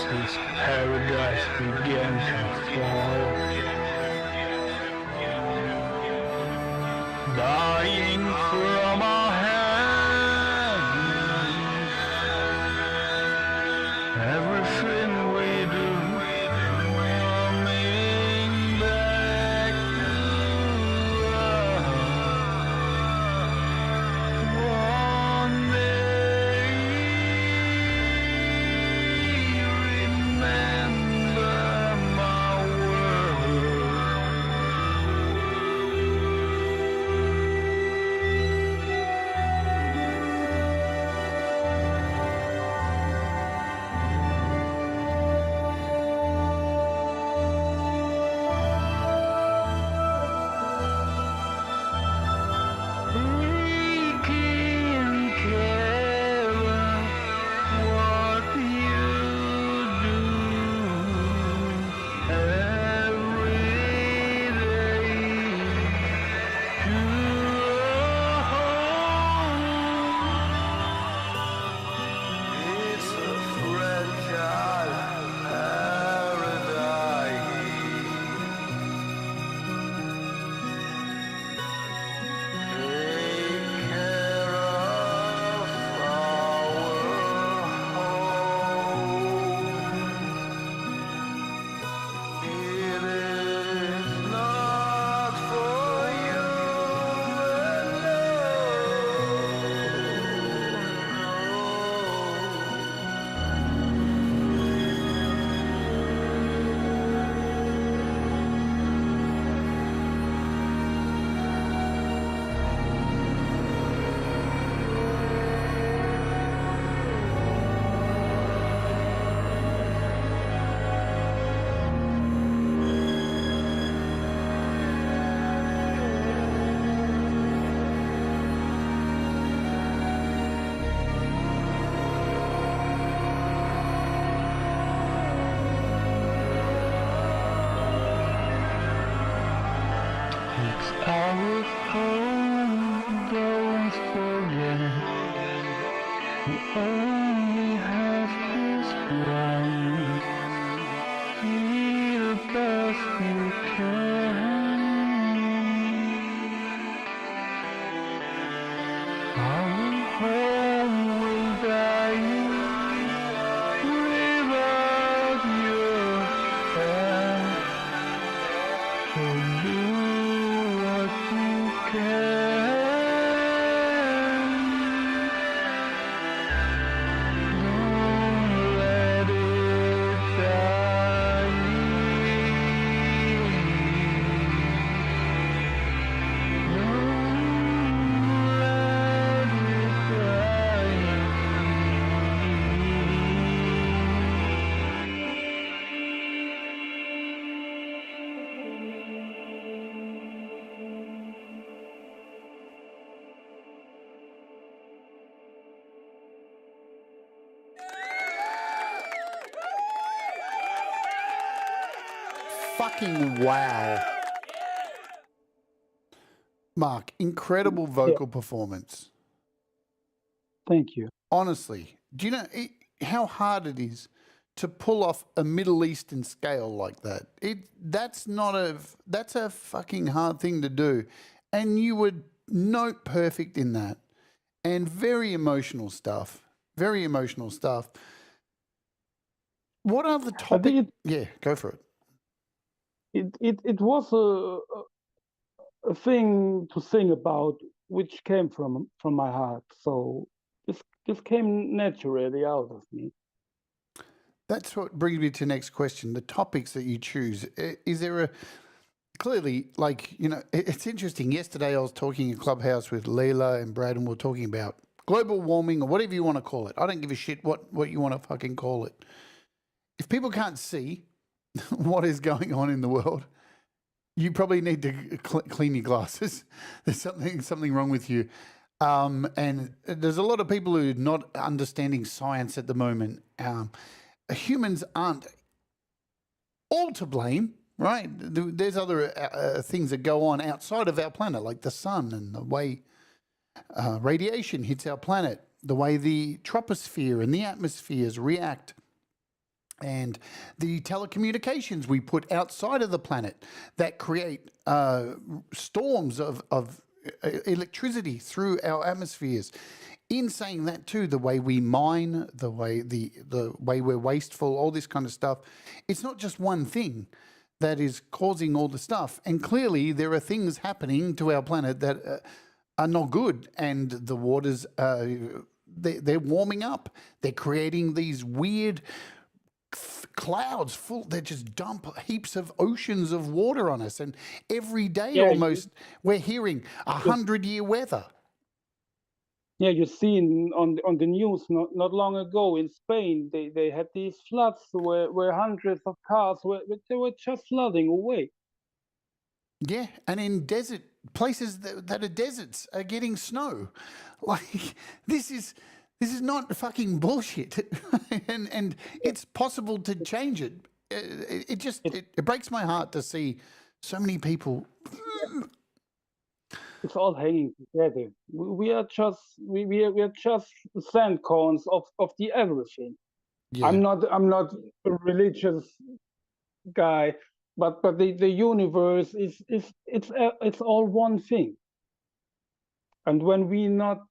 His paradise began to fall, dying from our hands. Everything we do, coming back to us. One day, remember my world. only has this blind. Be the best you can. I'm home without you, without your hand. So do what you can. Don't let it die. Don't let it die. Fucking wow. Marc, incredible vocal performance. Thank you. Honestly, do you know how hard it is to pull off a Middle Eastern scale like that? That's a fucking hard thing to do. And you were note perfect in that. And very emotional stuff. Very emotional stuff. What are the I topics? think Yeah, go for it. it was a thing to sing about, which came from my heart. So this came naturally out of me. That's what brings me to the next question. The topics that you choose. Is there clearly, like, you know, it's interesting. Yesterday I was talking in Clubhouse with Leila and Brad, and we we're talking about global warming or whatever you want to call it. I don't give a shit what you want to fucking call it. If people can't see what is going on in the world, you probably need to clean your glasses. There's something wrong with you. And there's a lot of people who are not understanding science at the moment. Humans aren't all to blame, right? There's other things that go on outside of our planet, like the sun and the way radiation hits our planet, the way the troposphere and the atmospheres react, and the telecommunications we put outside of the planet that create storms of electricity through our atmospheres. In saying that too, the way we mine, the way we're wasteful, all this kind of stuff, it's not just one thing that is causing all the stuff. And clearly there are things happening to our planet that are not good, and the waters, they're warming up. They're creating these weird clouds full. They just dump heaps of oceans of water on us, and every day almost we're hearing 100-year weather. Yeah, you seen on the news not long ago in Spain, they had these floods where hundreds of cars they were just flooding away. Yeah, and in desert places that are deserts are getting snow. Like this is not fucking bullshit, and it's possible to change it. It breaks my heart to see so many people. It's all hanging together. We are just sand cones of the everything. Yeah. I'm not a religious guy, but the universe is it's all one thing. And when we not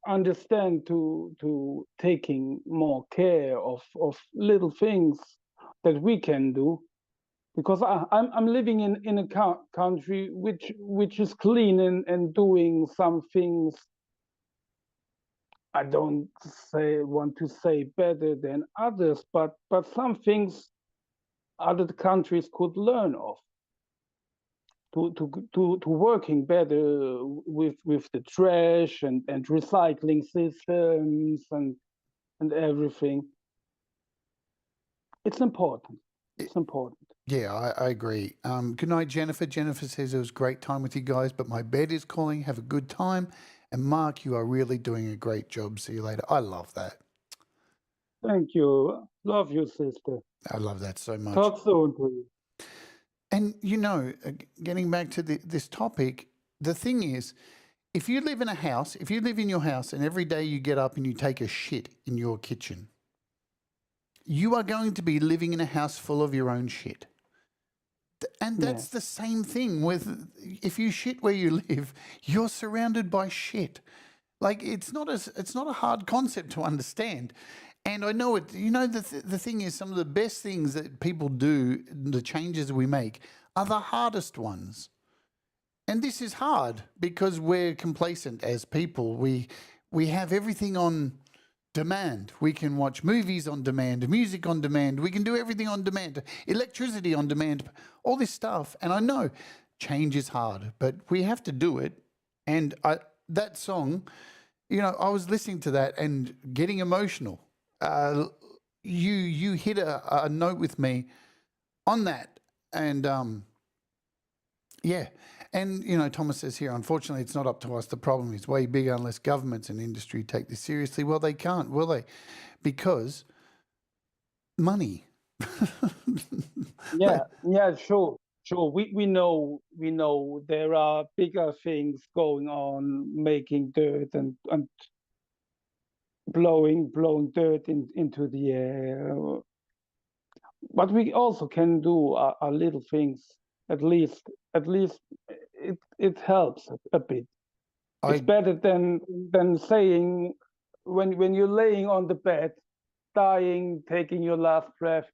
understand to taking more care of little things that we can do, because I'm living in a country which is clean and doing some things. I don't want to say better than others, but some things other countries could learn of. To working better with the trash and recycling systems and everything. It's important. It's important. Yeah, I agree. Good night, Jennifer. Jennifer says it was a great time with you guys, but my bed is calling. Have a good time. And Marc, you are really doing a great job. See you later. I love that. Thank you. Love you, sister. I love that so much. Talk soon to you. And, you know, getting back to this topic, the thing is, if you live in a house, if you live in your house and every day you get up and you take a shit in your kitchen, you are going to be living in a house full of your own shit. And Yeah. that's the same thing with, if you shit where you live, you're surrounded by shit. Like, it's not a hard concept to understand. And I know it, the thing is, some of the best things that people do, the changes we make, are the hardest ones. And this is hard because we're complacent as people. We have everything on demand. We can watch movies on demand, music on demand. We can do everything on demand, electricity on demand, all this stuff. And I know change is hard, but we have to do it. And that song, I was listening to that and getting emotional. You hit a note with me on that. And yeah. And, Thomas says here, unfortunately, it's not up to us. The problem is way bigger unless governments and industry take this seriously. Well, they can't, will they? Because money. Yeah, sure. We know there are bigger things going on, making dirt and blowing dirt into the air. But we also can do our little things. At least it helps a bit. It's better than saying when you're laying on the bed, dying, taking your last breath.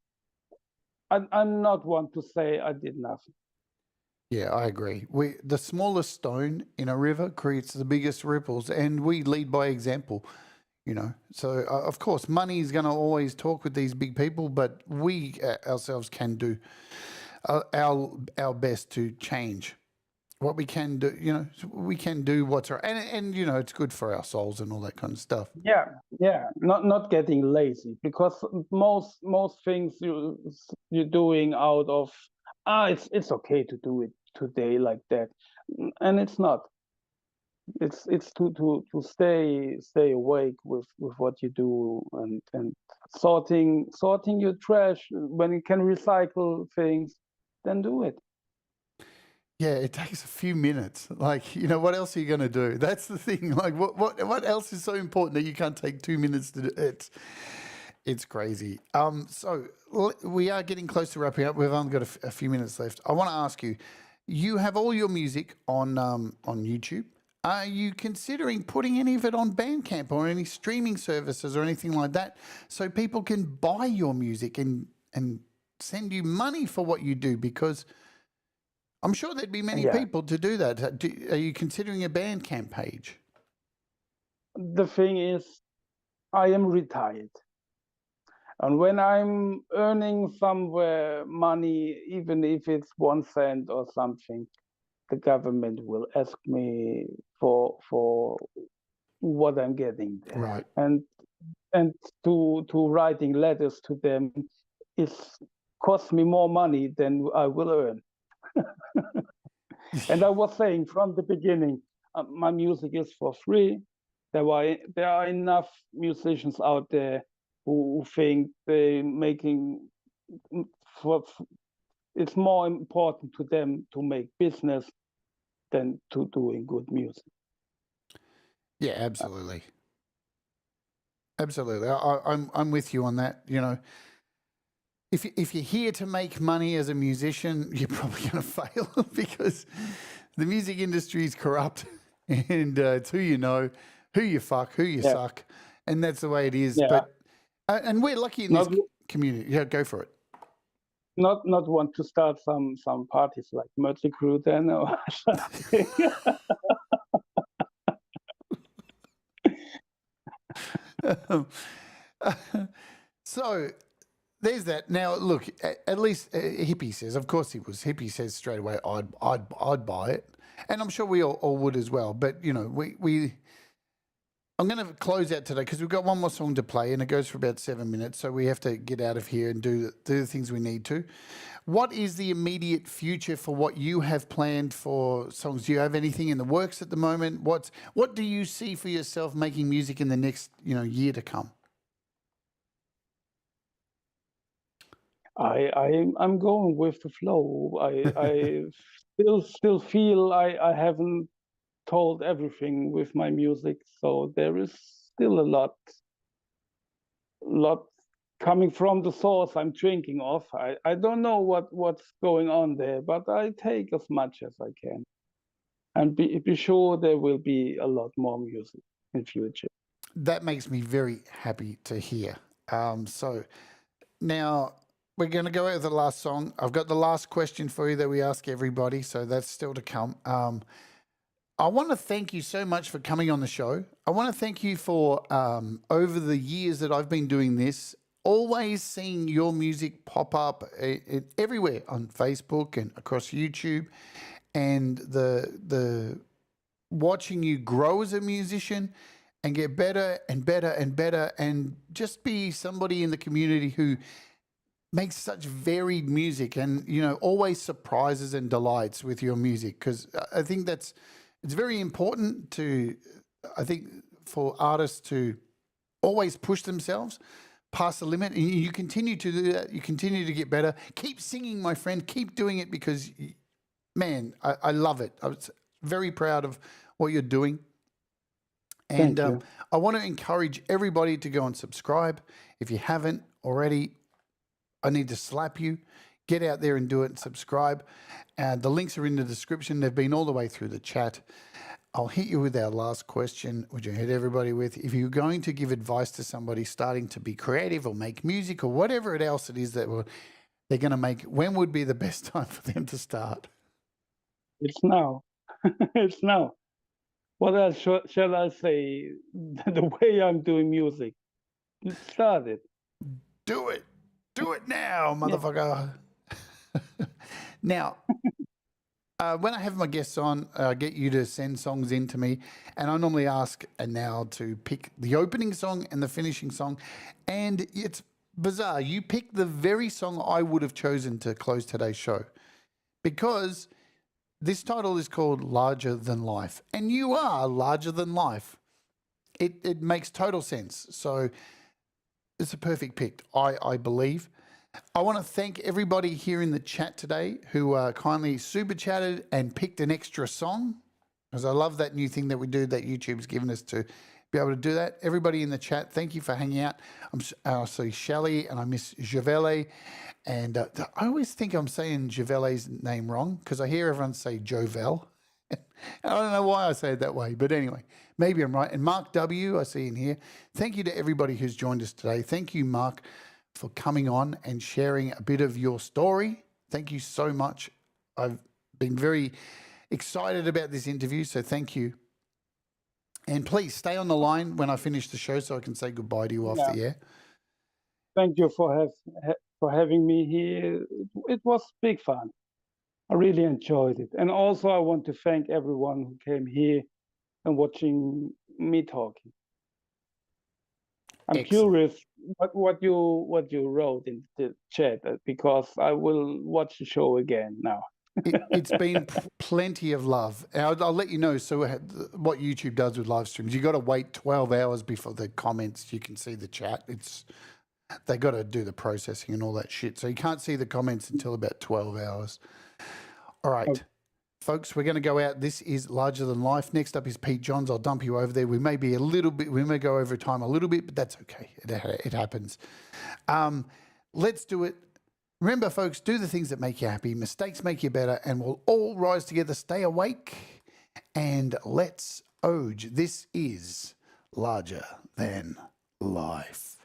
I'm not one to say I did nothing. Yeah, I agree. The smallest stone in a river creates the biggest ripples, and we lead by example. So of course, money is going to always talk with these big people, but we ourselves can do our best to change what we can do. We can do what's right, and it's good for our souls and all that kind of stuff. Yeah. Not getting lazy, because most things you're doing out of it's okay to do it today like that, and it's not. It's to stay awake with what you do, and sorting your trash when you can recycle things, then do it. Yeah, it takes a few minutes. Like, what else are you going to do? That's the thing. Like, what else is so important that you can't take 2 minutes to do it? It's crazy. So we are getting close to wrapping up. We've only got a few minutes left. I want to ask you, you have all your music on YouTube. Are you considering putting any of it on Bandcamp or any streaming services or anything like that, so people can buy your music and send you money for what you do? Because I'm sure there'd be many people to do that. Are you considering a Bandcamp page? The thing is, I am retired. And when I'm earning somewhere money, even if it's 1 cent or something, the government will ask me for what I'm getting there. Right. And to writing letters to them costs me more money than I will earn. And I was saying from the beginning, my music is for free. There are enough musicians out there who think they're making it's more important to them to make business than to doing good music. Yeah, absolutely. Absolutely. I'm with you on that. If you're here to make money as a musician, you're probably going to fail because the music industry is corrupt, and it's who you know, who you fuck, who you suck, and that's the way it is. Yeah. But and we're lucky in this community. Yeah, go for it. Not want to start some parties like Mötley Crüe then or something. So there's that. Now, look, at least Hippie says, of course he was. Hippie says straight away, I'd buy it, and I'm sure we all would as well. But I'm going to close out today because we've got one more song to play, and it goes for about 7 minutes. So we have to get out of here and do the things we need to. What is the immediate future for what you have planned for songs? Do you have anything in the works at the moment? What do you see for yourself making music in the next year to come? I'm going with the flow. I still feel I haven't told everything with my music. So there is still a lot coming from the source I'm drinking off. I don't know what's going on there, but I take as much as I can. And be sure there will be a lot more music in future. That makes me very happy to hear. So now we're going to go over the last song. I've got the last question for you that we ask everybody, so that's still to come. I want to thank you so much for coming on the show. I want to thank you for over the years that I've been doing this, always seeing your music pop up everywhere on Facebook and across YouTube, and the watching you grow as a musician and get better and better and better, and just be somebody in the community who makes such varied music, and always surprises and delights with your music, because I think it's very important to, I think, for artists to always push themselves past the limit, and you continue to do that. You continue to get better. Keep singing, my friend. Keep doing it, because man, I love it. I was very proud of what you're doing. And Thank you. I want to encourage everybody to go and subscribe. If you haven't already, I need to slap you. Get out there and do it and subscribe. The links are in the description. They've been all the way through the chat. I'll hit you with our last question, which I hit everybody with. If you're going to give advice to somebody starting to be creative or make music or whatever else it is that they're going to make, when would be the best time for them to start? It's now. It's now. What else shall I say? The way I'm doing music. Let's start it. Do it. Do it now, motherfucker. Now, when I have my guests on, I get you to send songs in to me, and I normally ask now to pick the opening song and the finishing song, and it's bizarre. You pick the very song I would have chosen to close today's show, because this title is called Larger Than Life, and you are larger than life. It makes total sense. So it's a perfect pick, I believe. I want to thank everybody here in the chat today who kindly super chatted and picked an extra song, because I love that new thing that we do that YouTube's given us to be able to do that. Everybody in the chat, thank you for hanging out. I see Shelley, and I miss Javelle, and I always think I'm saying Javelle's name wrong, because I hear everyone say Jovel. I don't know why I say it that way, but anyway, maybe I'm right. And Marc W, I see in here. Thank you to everybody who's joined us today. Thank you, Marc, for coming on and sharing a bit of your story. Thank you so much. I've been very excited about this interview, so thank you. And please stay on the line when I finish the show so I can say goodbye to you off the air. Thank you for having me here. It was big fun. I really enjoyed it. And also I want to thank everyone who came here and watching me talking. I'm curious what you wrote in the chat, because I will watch the show again now. It's been plenty of love. I'll let you know. So what YouTube does with live streams, you got to wait 12 hours before the comments. You can see the chat. They got to do the processing and all that shit. So you can't see the comments until about 12 hours. All right. Okay. Folks, we're going to go out. This is Larger Than Life. Next up is Pete Johns. I'll dump you over there. We may go over time a little bit, but that's okay. It happens. Let's do it. Remember, folks, do the things that make you happy. Mistakes make you better, and we'll all rise together. Stay awake, and let's Oge. This is Larger Than Life.